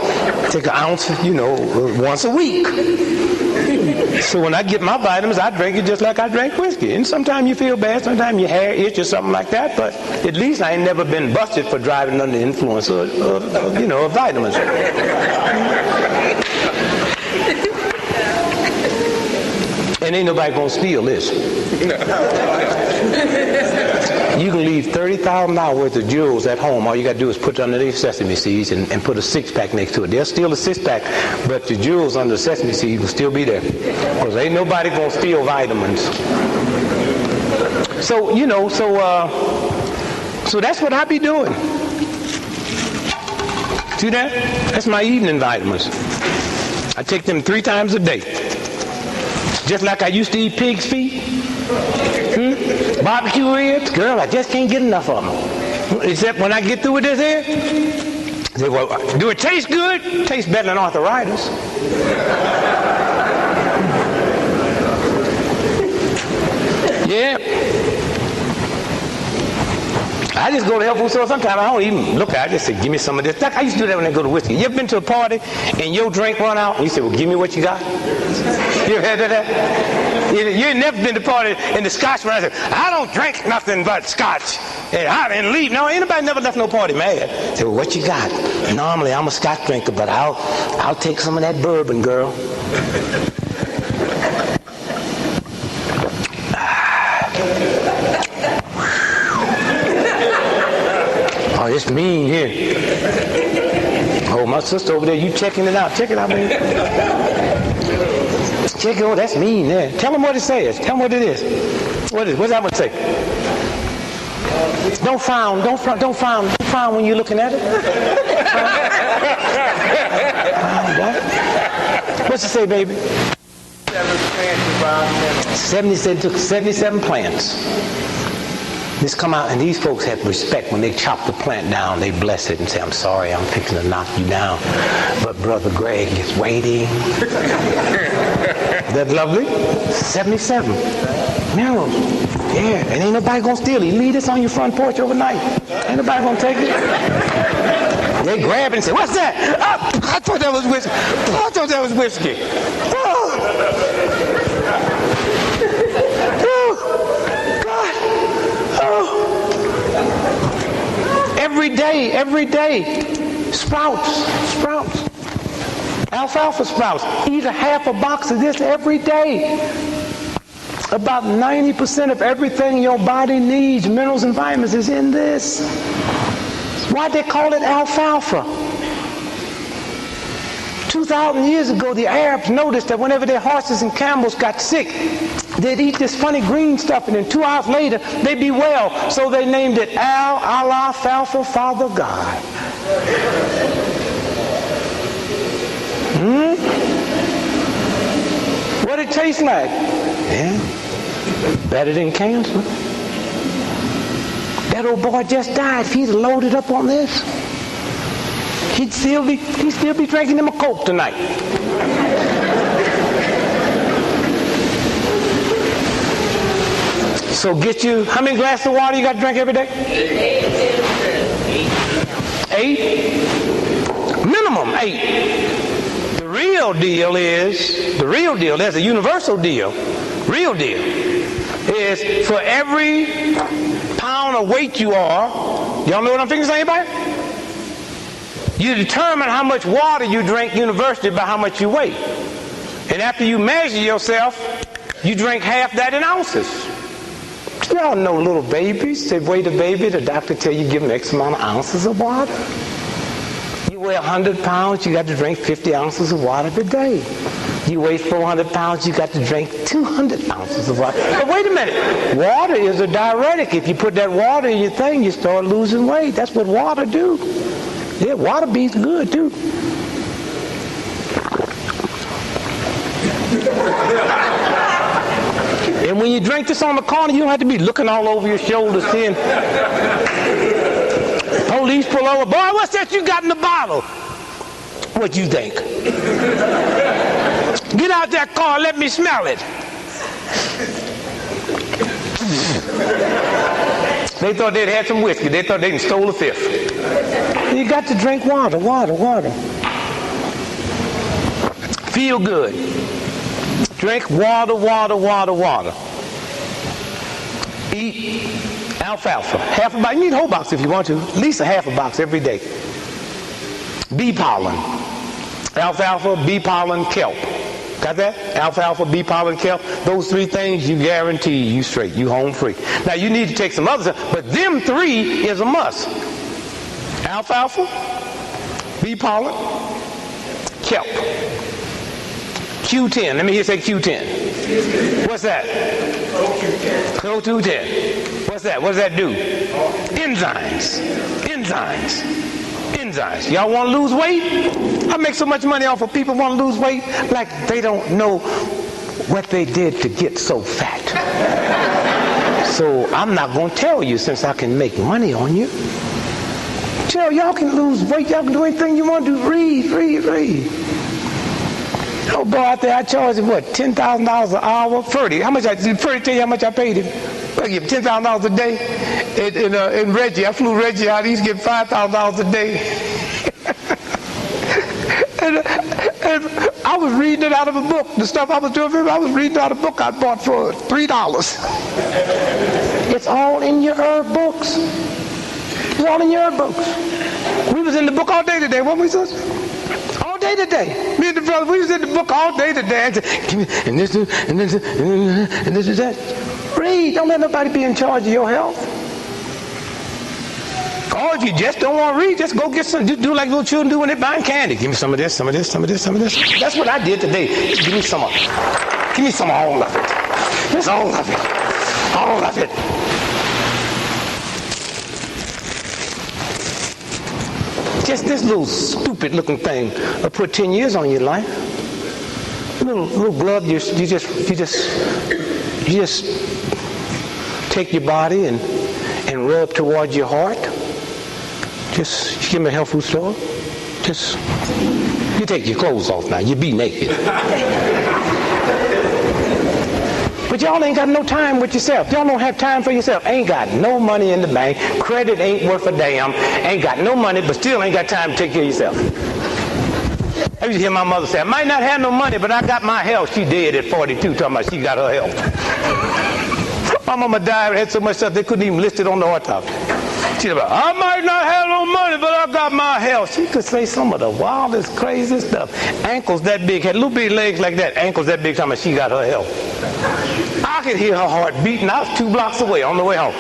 Take an ounce, once a week. So when I get my vitamins, I drink it just like I drink whiskey. And sometimes you feel bad, sometimes your hair itch or something like that, but at least I ain't never been busted for driving under the influence of vitamins. And ain't nobody gonna steal this. You can leave $30,000 worth of jewels at home. All you gotta do is put it underneath sesame seeds and put a 6-pack next to it. They'll steal a 6-pack, but the jewels under the sesame seeds will still be there. Because ain't nobody gonna steal vitamins. So, so that's what I be doing. See that? That's my evening vitamins. I take them 3 times a day. Just like I used to eat pig's feet. Barbecue ribs, girl, I just can't get enough of them. Except when I get through with this here, I say, well, do it taste good? Tastes better than arthritis. Yeah. I just go to health food store sometimes. I don't even look at it. I just say, give me some of this. I used to do that when I go to whiskey. You ever been to a party and your drink run out? And you say, well, give me what you got. You ever had that? You ain't never been to a party and the scotch run out. I say, I don't drink nothing but scotch. And I didn't leave. No, anybody never left no party mad. I say, well, what you got? Normally, I'm a scotch drinker, but I'll take some of that bourbon, girl. Oh, it's mean here. Oh, my sister over there, you checking it out. Check it out, baby. Check it out. That's mean there. Tell them what it says. Tell them what it is. What's that one say? Don't frown. Don't frown when you're looking at it. What's it say, baby? 77 plants. This come out, and these folks have respect. When they chop the plant down, they bless it and say, I'm sorry, I'm fixing to knock you down. But Brother Greg is waiting. That lovely? 77 minerals. Yeah, and ain't nobody gonna steal it. You leave this on your front porch overnight. Ain't nobody gonna take it. They grab it and say, what's that? Oh, I thought that was whiskey. I thought that was whiskey. Oh. Every day, sprouts, alfalfa sprouts. Eat a half a box of this every day. About 90% of everything your body needs, minerals and vitamins, is in this. Why'd they call it alfalfa? 2,000 years ago, the Arabs noticed that whenever their horses and camels got sick, they'd eat this funny green stuff, and then 2 hours later, they'd be well. So they named it Allah, Falfa, Father God. What it tastes like? Yeah, better than cancer. That old boy just died. If he'd loaded up on this, he'd still be drinking him a Coke tonight. So get you, how many glasses of water you got to drink every day? 8? Minimum 8. The real deal is, there's a universal deal. Real deal is for every pound of weight you are, y'all know what I'm thinking, anybody? You determine how much water you drink universally by how much you weigh. And after you measure yourself, you drink half that in ounces. Y'all know little babies, they weigh the baby, the doctor tell you give them X amount of ounces of water. You weigh 100 pounds, you got to drink 50 ounces of water per day. You weigh 400 pounds, you got to drink 200 ounces of water. But wait a minute, water is a diuretic. If you put that water in your thing, you start losing weight. That's what water do. Yeah, water beats good too. And when you drink this on the corner, you don't have to be looking all over your shoulders seeing police pull over. Boy, what's that you got in the bottle? What you think? Get out that car, let me smell it. They thought they'd had some whiskey. They thought they'd stole a fifth. You got to drink water. Feel good. Drink water. Eat alfalfa. Half a box. You need a whole box if you want to. At least a half a box every day. Bee pollen. Alfalfa, bee pollen, kelp. Got that? Alfalfa, bee pollen, kelp. Those 3 things, you guarantee you straight. You home free. Now you need to take some other stuff, but them 3 is a must. Alfalfa, bee pollen, kelp. Q10. Let me hear you say Q10. What's that? CoQ10. What's that? What does that do? Enzymes. Y'all want to lose weight? I make so much money off of people want to lose weight like they don't know what they did to get so fat. So I'm not going to tell you since I can make money on you. Tell y'all can lose weight, y'all can do anything you want to do. Read. Oh boy, out there I charge him what, $10,000 an hour? Ferdy, did Ferdy tell you how much I paid him? I give him $10,000 a day. In Reggie, I flew Reggie out. He's getting $5,000 a day. and I was reading it out of a book. The stuff I was doing for him, I was reading out of a book I bought for $3. It's all in your herb books. It's all in your herb books. We was in the book all day today, weren't we, sister? All day today. Me and the brother, we was in the book all day today. And this is that. Read. Don't let nobody be in charge of your health. Or if you just don't want to read, just go get some. Just do like little children do when they're buying candy. Give me some of this, some of this, some of this, some of this. That's what I did today. Just give me some of it. Give me some of all of it. Just all of it. All of it. Just this little stupid looking thing will put 10 years on your life. Little glove, you just take your body and rub towards your heart. Just give me a health food store. Just, you take your clothes off now. You be naked. But y'all ain't got no time with yourself. Y'all don't have time for yourself. Ain't got no money in the bank. Credit ain't worth a damn. Ain't got no money, but still ain't got time to take care of yourself. I used to hear my mother say, I might not have no money, but I got my health. She dead at 42, talking about she got her health. My mama died, had so much stuff they couldn't even list it on the autopsy. She said, I might not have no money, but I got my health. She could say some of the wildest, craziest stuff. Ankles that big, had little bitty legs like that. Ankles that big, talking about she got her health. I could hear her heart beating. I was 2 blocks away on the way home.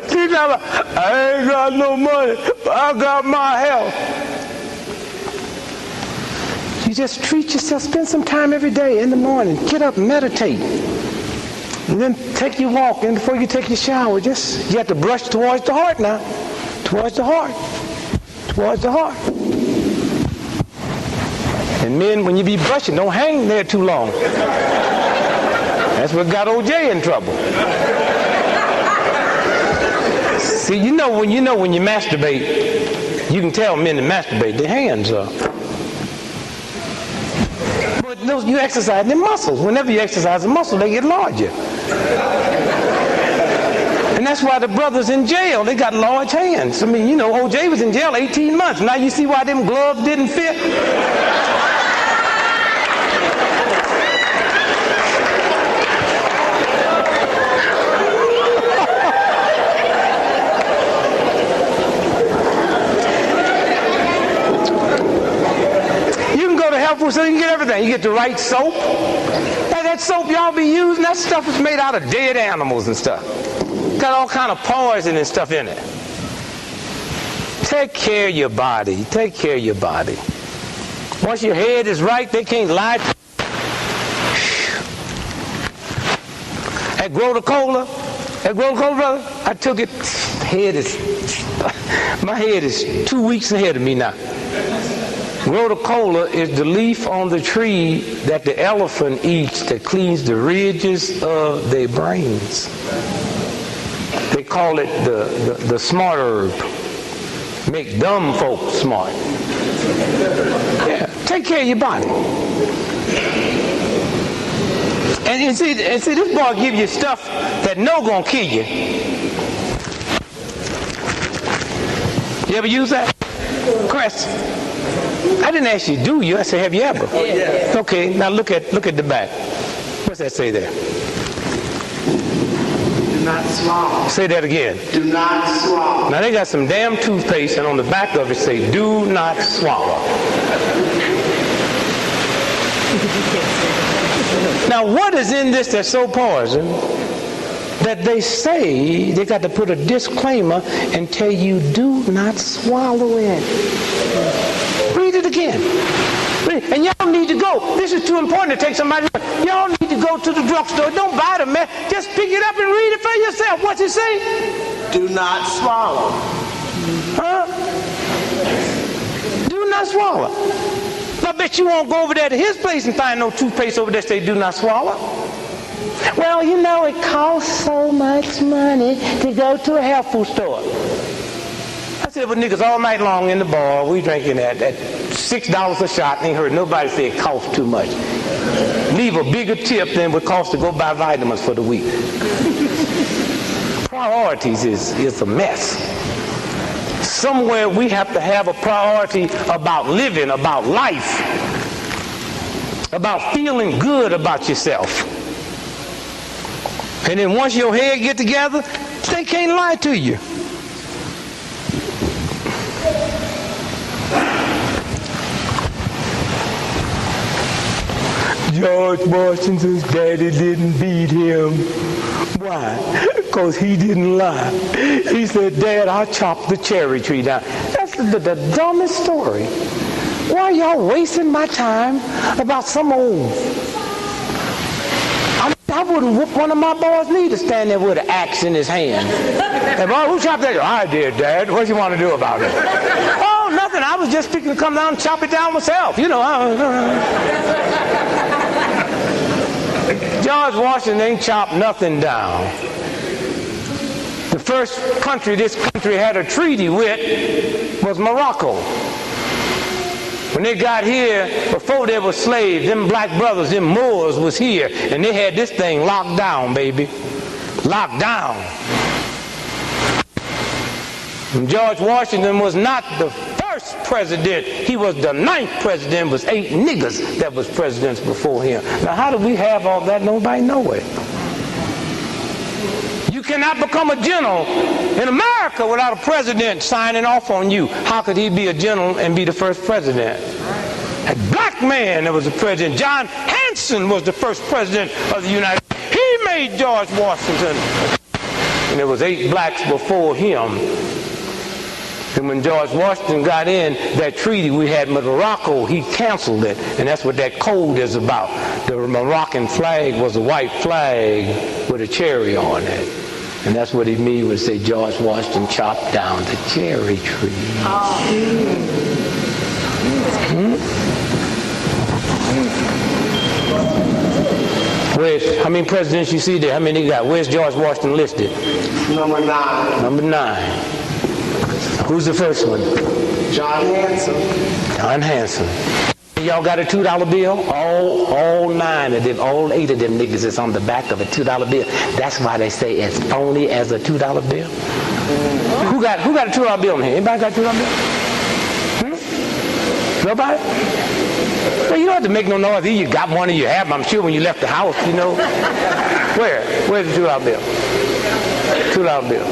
She said, I ain't got no money, but I got my health. You just treat yourself. Spend some time every day in the morning. Get up, meditate. And then take your walk. And before you take your shower, you have to brush towards the heart now. Towards the heart. Towards the heart. And men, when you be brushing, don't hang there too long. That's what got OJ in trouble. See, you know when you masturbate, you can tell men that masturbate, their hands up. But you exercise their muscles. Whenever you exercise a muscle, they get larger. And that's why the brothers in jail, they got large hands. I mean, OJ was in jail 18 months. Now you see why them gloves didn't fit? So you can get everything. You get the right soap. That soap y'all be using, that stuff is made out of dead animals and stuff. Got all kind of poison and stuff in it. Take care of your body. Take care of your body. Once your head is right, they can't lie. That Grow-to-Cola, brother, I took it. My head is 2 weeks ahead of me now. Grow-to-Cola is the leaf on the tree that the elephant eats that cleans the ridges of their brains. They call it the smart herb. Make dumb folk smart. Yeah, take care of your body. And see, this boy give you stuff that gonna kill you. You ever use that? Cress. I didn't ask you, do you? I said, have you ever? Oh, yeah. Okay, now look at the back. What's that say there? Do not swallow. Say that again. Do not swallow. Now they got some damn toothpaste, and on the back of it say, do not swallow. Now what is in this that's so poison that they say they got to put a disclaimer and tell you, do not swallow it? Read it again. And y'all need to go. This is too important to take somebody. Y'all need to go to the drugstore. Don't buy the mess. Just pick it up and read it for yourself. What's it say? Do not swallow. Huh? Do not swallow. So I bet you won't go over there to his place and find no toothpaste over there that they do not swallow. Well, you know, it costs so much money to go to a health food store. I said, well, niggas, all night long in the bar, we drinking at $6 a shot. Ain't heard nobody say it costs too much. Leave a bigger tip than it would cost to go buy vitamins for the week. Priorities is a mess. Somewhere we have to have a priority about living, about life, about feeling good about yourself. And then once your head get together, they can't lie to you. George Washington's daddy didn't beat him. Why? Because he didn't lie. He said, Dad, I chopped the cherry tree down. That's the dumbest story. Why are y'all wasting my time about some old... I wouldn't whoop one of my boys' knee to stand there with an axe in his hand. Hey, boy, who chopped that? I did, Dad. What you want to do about it? Oh, nothing. I was just fixing to come down and chop it down myself. You know. George Washington ain't chopped nothing down. The first country this country had a treaty with was Morocco. When they got here, before they were slaves, them black brothers, them Moors was here, and they had this thing locked down, baby. Locked down. And George Washington was not the first president. He was the 9th president. It was 8 niggas that was presidents before him. Now, how do we have all that? Nobody know it. You cannot become a general in America without a president signing off on you. How could he be a general and be the first president? A black man that was the president. John Hanson was the first president of the United States. He made George Washington. And there was 8 blacks before him. And when George Washington got in that treaty we had with Morocco, he canceled it. And that's what that code is about. The Moroccan flag was a white flag with a cherry on it. And that's what he mean when he say George Washington chopped down the cherry tree. Where's, how many presidents you see there? How many you got? Where's George Washington listed? Number 9. Number 9. Who's the first one? John Hanson. John Hanson. Y'all got a $2 bill? All 9 of them, all 8 of them niggas is on the back of a $2 bill. That's why they say as phony as a $2 bill. Who got a $2 bill in here? Anybody got a $2 bill? Nobody? Well, you don't have to make no noise. Either you got one or you have them. I'm sure when you left the house, you know. Where's the $2 bill? $2 bill.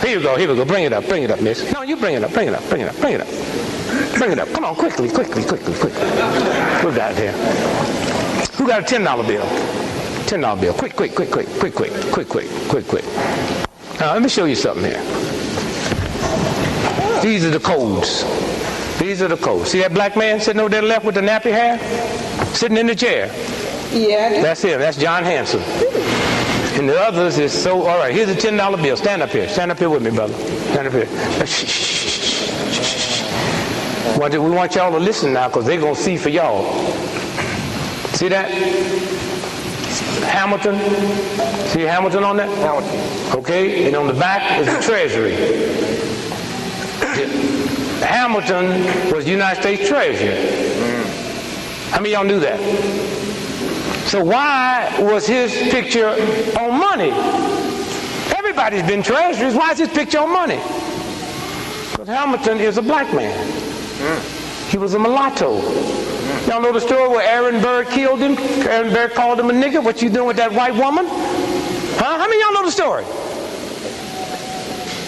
Here we go. Bring it up, miss. No, you bring it up. Bring it up. Come on, quickly. Who got it here? Who got a $10 bill? $10 bill. Quick. Now, let me show you something here. These are the codes. See that black man sitting over there left with the nappy hair? Sitting in the chair? Yeah. That's him. That's John Hanson. And the others is so, all right, here's a $10 bill. Stand up here with me, brother. Stand up here. Shh. We want y'all to listen now because they're going to see for y'all. See that? Hamilton. See Hamilton on that? Hamilton. Okay, and on the back is the Treasury. Hamilton was the United States Treasurer. How many of y'all knew that? So why was his picture on money? Everybody's been treasurers. Why is his picture on money? Because Hamilton is a black man. He was a mulatto. Y'all know the story where Aaron Burr killed him? Aaron Burr called him a nigger. What you doing with that white woman? Huh? How many of y'all know the story?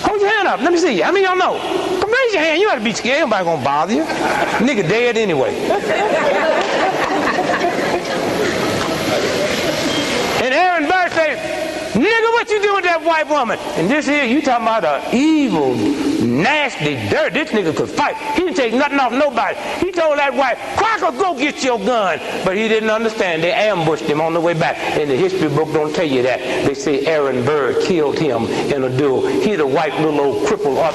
Hold your hand up. Let me see you. How many of y'all know? Come raise your hand. You ought to be scared. Nobody gonna bother you. Nigga dead anyway. And Aaron Burr said, nigga, what you doing with that white woman? And this here, you talking about an evil, nasty, dirt. This nigga could fight. He didn't take nothing off nobody. He told that white, Crocker, go get your gun. But he didn't understand. They ambushed him on the way back. And the history book don't tell you that. They say Aaron Burr killed him in a duel. He the white little old crippled up.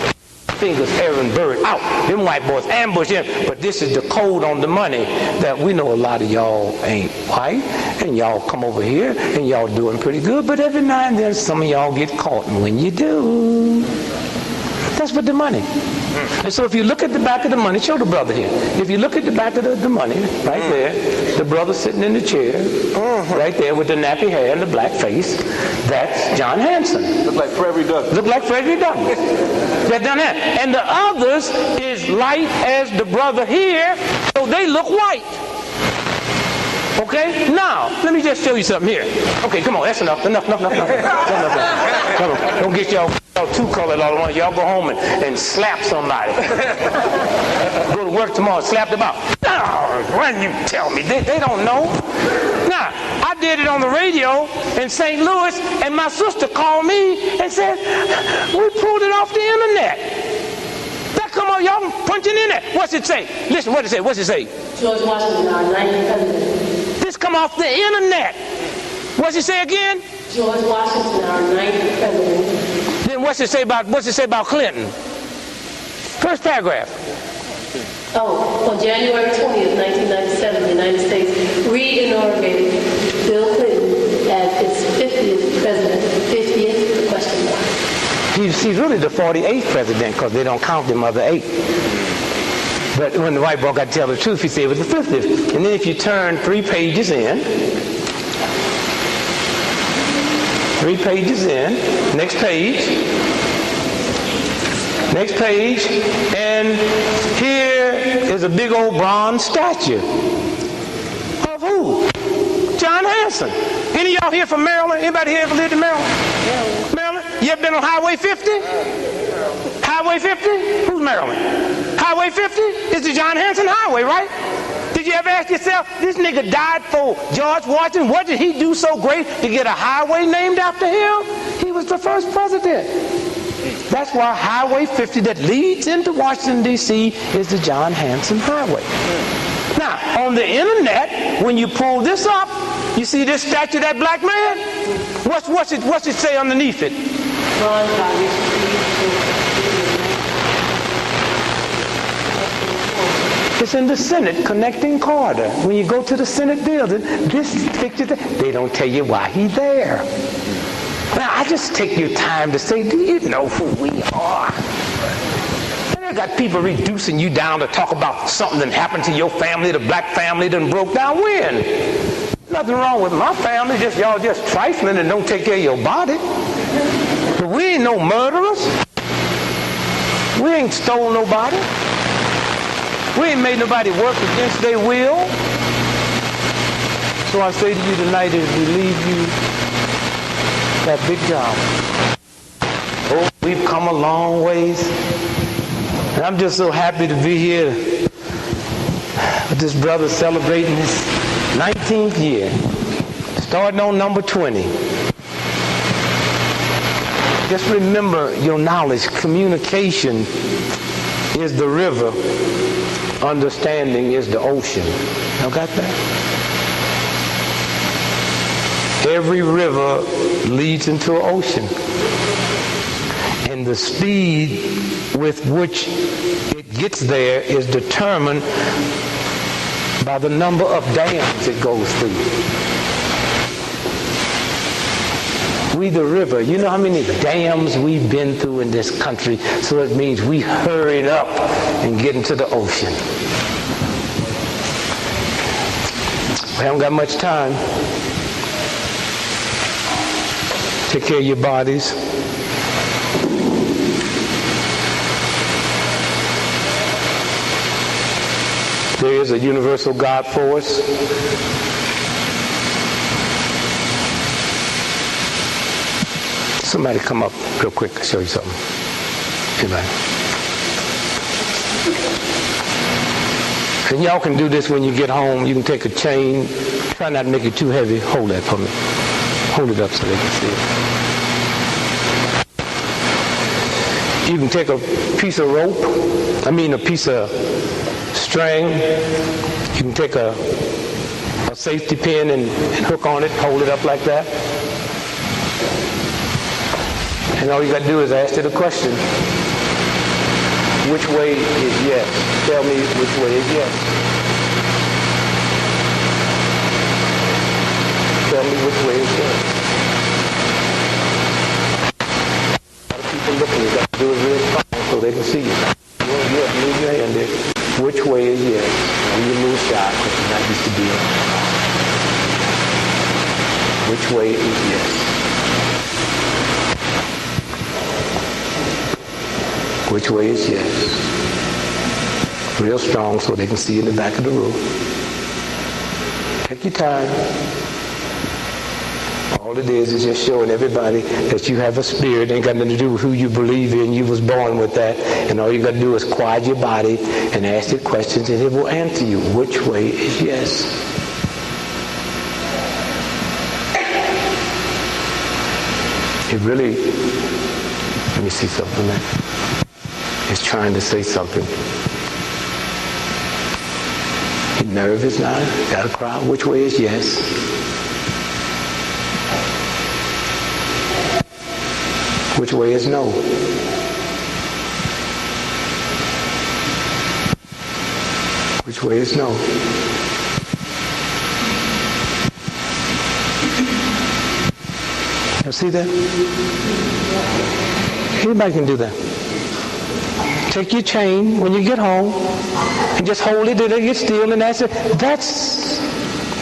fingers, Aaron Bird, out. Them white boys ambush him. But this is the code on the money that we know a lot of y'all ain't white, and y'all come over here, and y'all doing pretty good, but every now and then some of y'all get caught, and when you do, that's what the money. And so if you look at the back of the money, show the brother here. If you look at the back of the money, right there, the brother sitting in the chair, right there with the nappy hair and the black face, that's John Hanson. Look like Frederick Douglass. Look like Frederick Douglass. That's done that. And the others is light as the brother here, so they look white. Okay? Now, let me just show you something here. Okay, come on, that's enough. Enough. Come on. Don't get y'all too colored all at once. Y'all go home and slap somebody. Go to work tomorrow, slap them out. When you tell me, they don't know. Now, I did it on the radio in St. Louis, and my sister called me and said, we pulled it off the internet. That come on, y'all punching in there. What's it say? Listen, what's it say? George Washington, our 9th president. This come off the internet. What's it say again? George Washington, our 9th president. Then what's it say about Clinton? First paragraph. On January 20th, 1997, the United States re-inaugurated Bill Clinton as its 50th president. 50th, question mark. He's really the 48th president because they don't count them other 8. But when the white boy got to tell the truth, he said it was the 50th. And then if you turn 3 pages in, 3 pages in, next page, and here is a big old bronze statue. Of who? John Hanson. Any of y'all here from Maryland? Anybody here ever lived in Maryland? Maryland? You ever been on Highway 50? Highway 50? Who's Maryland? Highway 50 is the John Hanson Highway, right? Did you ever ask yourself, this nigga died for George Washington. What did he do so great to get a highway named after him? He was the first president. That's why Highway 50 that leads into Washington, D.C. is the John Hanson Highway. Now, on the internet, when you pull this up, you see this statue of that black man? What's it say underneath it? It's in the Senate connecting corridor. When you go to the Senate building, this picture, they don't tell you why he's there. Now, I just take your time to say, do you know who we are? And they got people reducing you down to talk about something that happened to your family, the black family that broke down. When? Nothing wrong with my family, just y'all just trifling and don't take care of your body. But we ain't no murderers. We ain't stole nobody. We ain't made nobody work against their will. So I say to you tonight as we leave you that big job. Oh, we've come a long ways. And I'm just so happy to be here with this brother celebrating his 19th year, starting on number 20. Just remember your knowledge. Communication is the river. Understanding is the ocean. Y'all got that? Every river leads into an ocean. And the speed with which it gets there is determined by the number of dams it goes through. We the river. You know how many dams we've been through in this country, so it means we hurried up and get into the ocean. We haven't got much time. Take care of your bodies. There is a universal God force. Somebody come up real quick to show you something. Anybody? And y'all can do this when you get home. You can take a chain. Try not to make it too heavy. Hold that for me. Hold it up so they can see it. You can take a piece of rope. A piece of string. You can take a safety pin and hook on it. Hold it up like that. And all you got to do is ask it a question. Which way is yes? Tell me which way is yes. Tell me which way is yes. A lot of people looking, you got to do it real strong so they can see you. Yeah, move your hand there. Which way is yes? When you move shy, because you're not used to being. Which way is yes? Which way is yes? Real strong so they can see in the back of the room. Take your time. All it is just showing everybody that you have a spirit. Ain't got nothing to do with who you believe in. You was born with that. And all you got to do is quiet your body and ask it questions and it will answer you. Which way is yes? It really, let me see something there. It's trying to say something. He's nervous now. Got to cry. Which way is yes? Which way is no? Which way is no? You see that? Anybody can do that. Take your chain when you get home and just hold it till it gets still, and that's it. That's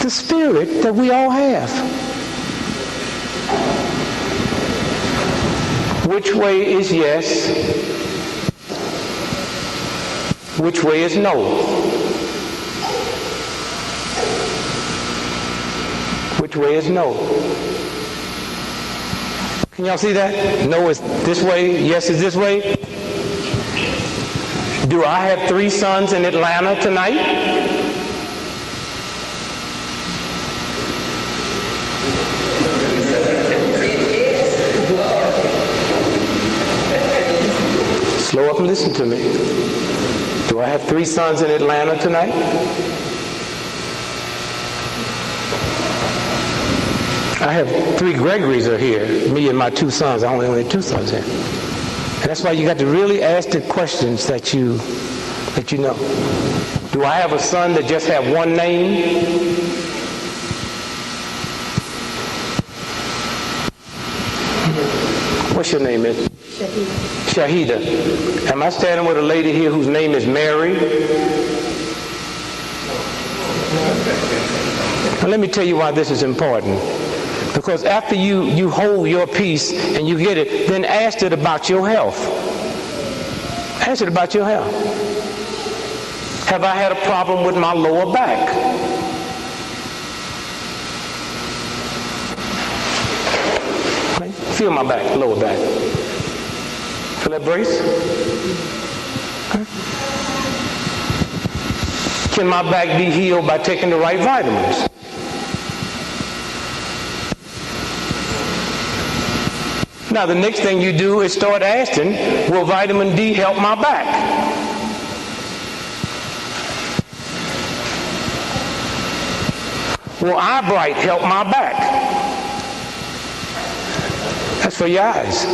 the spirit that we all have. Which way is yes? Which way is no? Which way is no? Can y'all see that? No is this way, yes is this way. Do I have 3 sons in Atlanta tonight? Slow up and listen to me. Do I have 3 sons in Atlanta tonight? I have 3 Gregorys are here. Me and my 2 sons. I only have 2 sons here. And that's why you got to really ask the questions that you know. Do I have a son that just have one name? What's your name, Miss? Shahida. Am I standing with a lady here whose name is Mary? Now let me tell you why this is important. Because after you hold your peace and you get it, then ask it about your health. Ask it about your health. Have I had a problem with my lower back? Feel my back, lower back. Feel that brace? Can my back be healed by taking the right vitamins? Now the next thing you do is start asking, will vitamin D help my back? Will eye bright help my back? That's for your eyes.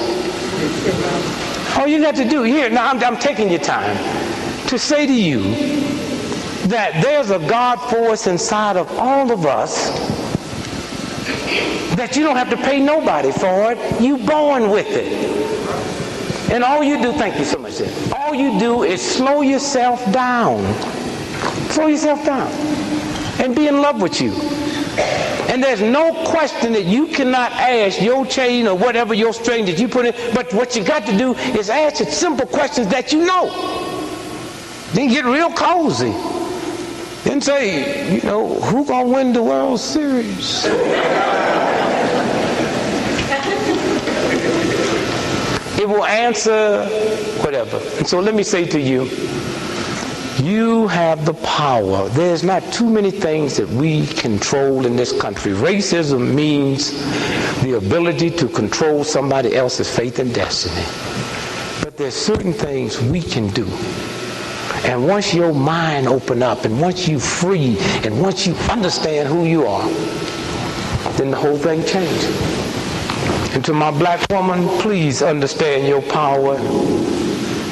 All you got to do here, now I'm taking your time to say to you that there's a God force inside of all of us that you don't have to pay nobody for it. You born with it. And all you do, thank you so much, sir. All you do is slow yourself down. Slow yourself down. And be in love with you. And there's no question that you cannot ask your chain or whatever your string that you put in. But what you got to do is ask it simple questions that you know. Then get real cozy. Then say, who gonna win the World Series? It will answer whatever. And so let me say to you, you have the power. There's not too many things that we control in this country. Racism means the ability to control somebody else's faith and destiny. But there's certain things we can do. And once your mind open up, and once you free, and once you understand who you are, then the whole thing changes. And to my black woman, please understand your power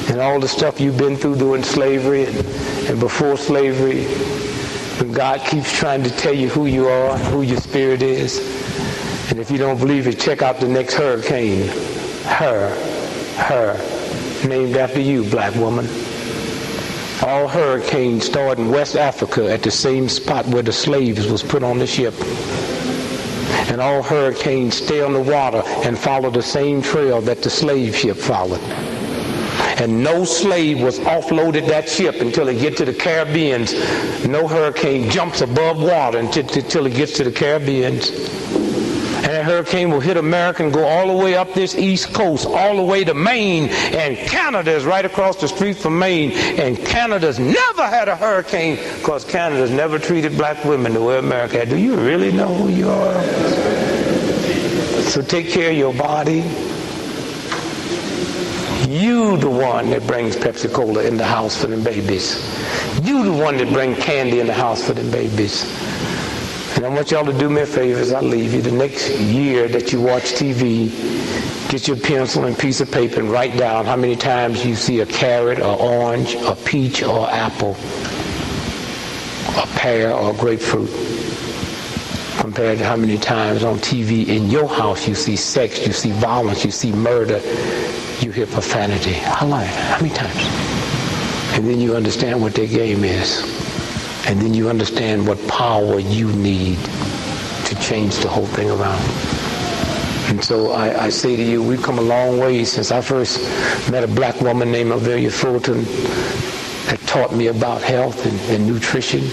and all the stuff you've been through during slavery and before slavery. But God keeps trying to tell you who you are, who your spirit is. And if you don't believe it, check out the next hurricane. Her, named after you, black woman. All hurricanes start in West Africa at the same spot where the slaves was put on the ship. And all hurricanes stay on the water and follow the same trail that the slave ship followed. And no slave was offloaded that ship until it gets to the Caribbean. No hurricane jumps above water until it gets to the Caribbean. And that hurricane will hit America and go all the way up this east coast, all the way to Maine. And Canada is right across the street from Maine. And Canada's never had a hurricane because Canada's never treated black women the way America had. Do you really know who you are? So take care of your body. You the one that brings Pepsi-Cola in the house for them babies. You the one that brings candy in the house for them babies. And I want y'all to do me a favor as I leave you. The next year that you watch TV, get your pencil and piece of paper and write down how many times you see a carrot or orange or peach or apple, a pear or grapefruit, compared to how many times on TV in your house you see sex, you see violence, you see murder, you hear profanity. How many times? And then you understand what their game is. And then you understand what power you need to change the whole thing around. And so I say to you, we've come a long way since I first met a black woman named Avelia Fulton that taught me about health and nutrition.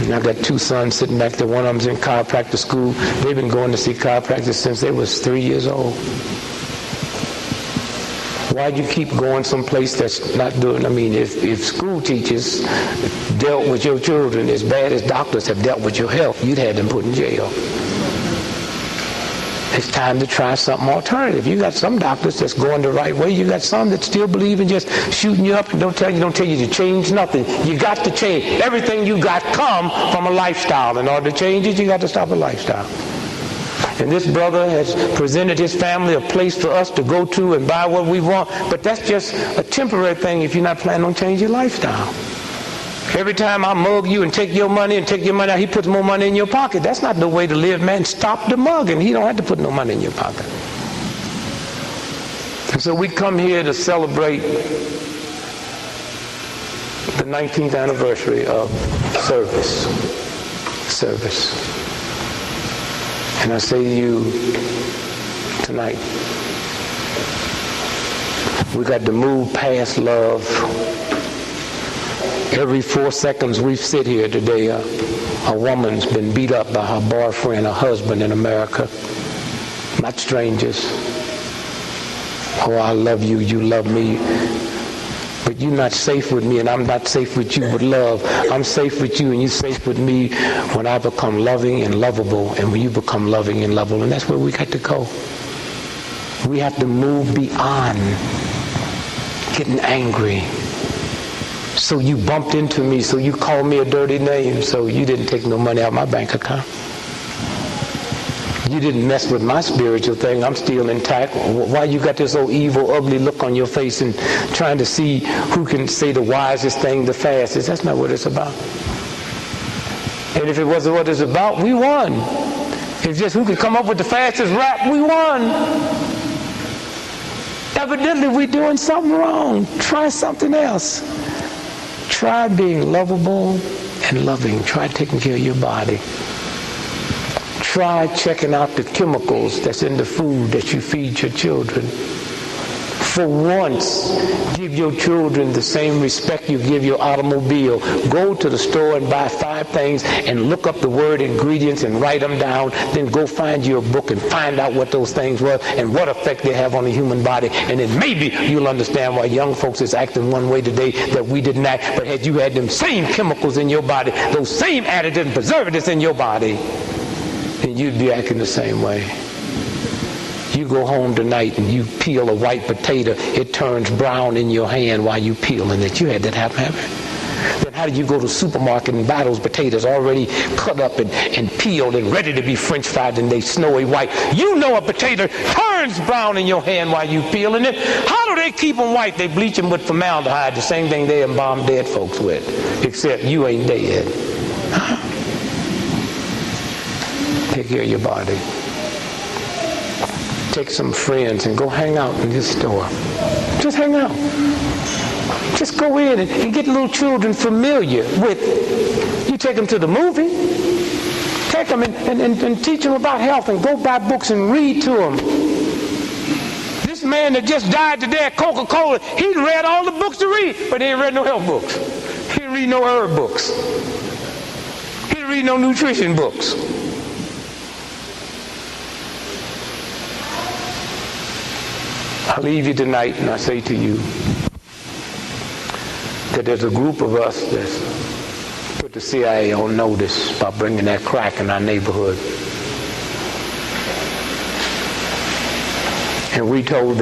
And I've got two sons sitting back there. One of them's in chiropractic school. They've been going to see chiropractors since they was 3 years old. Why'd you keep going someplace that's not doing? I mean, if school teachers dealt with your children as bad as doctors have dealt with your health, you'd have them put in jail. It's time to try something alternative. You got some doctors that's going the right way. You got some that still believe in just shooting you up and don't tell you to change nothing. You got to change. Everything you got come from a lifestyle. In order to change it, you got to stop a lifestyle. And this brother has presented his family a place for us to go to and buy what we want. But that's just a temporary thing if you're not planning on changing your lifestyle. Every time I mug you and take your money out, he puts more money in your pocket. That's not the way to live, man. Stop the mugging. He don't have to put no money in your pocket. And so we come here to celebrate the 19th anniversary of service. And I say to you tonight, we got to move past love. Every 4 seconds we sit here today, a woman's been beat up by her boyfriend or husband in America. Not strangers. Oh, I love you, you love me. But you're not safe with me and I'm not safe with you with love. I'm safe with you and you're safe with me when I become loving and lovable and when you become loving and lovable. And that's where we got to go. We have to move beyond getting angry. So you bumped into me, so you called me a dirty name, so you didn't take no money out of my bank account. You didn't mess with my spiritual thing. I'm still intact. Why you got this old evil, ugly look on your face and trying to see who can say the wisest thing the fastest? That's not what it's about. And if it wasn't what it's about, we won. It's just who could come up with the fastest rap, we won. Evidently, we're doing something wrong. Try something else. Try being lovable and loving. Try taking care of your body. Try checking out the chemicals that's in the food that you feed your children. For once, give your children the same respect you give your automobile. Go to the store and buy 5 things and look up the word ingredients and write them down. Then go find your book and find out what those things were and what effect they have on the human body. And then maybe you'll understand why young folks is acting one way today that we didn't act. But had you had them same chemicals in your body, those same additives and preservatives in your body, then you'd be acting the same way. You go home tonight and you peel a white potato, it turns brown in your hand while you peeling it. You had that happen. Then how did you go to the supermarket and buy those potatoes already cut up and peeled and ready to be French fried and they snowy white? You know a potato turns burns brown in your hand while you peeling it. How do they keep them white? They bleach them with formaldehyde, the same thing they embalm dead folks with, except you ain't dead. Take care of your body. Take some friends and go hang out in this store. Just hang out. Just go in and get little children familiar with. You take them to the movie. Take them and teach them about health and go buy books and read to them. This man that just died today at Coca-Cola, he read all the books to read, but he ain't read no health books. He didn't read no herb books. He didn't read no nutrition books. I leave you tonight and I say to you that there's a group of us that's put the CIA on notice by bringing that crack in our neighborhood. And we told them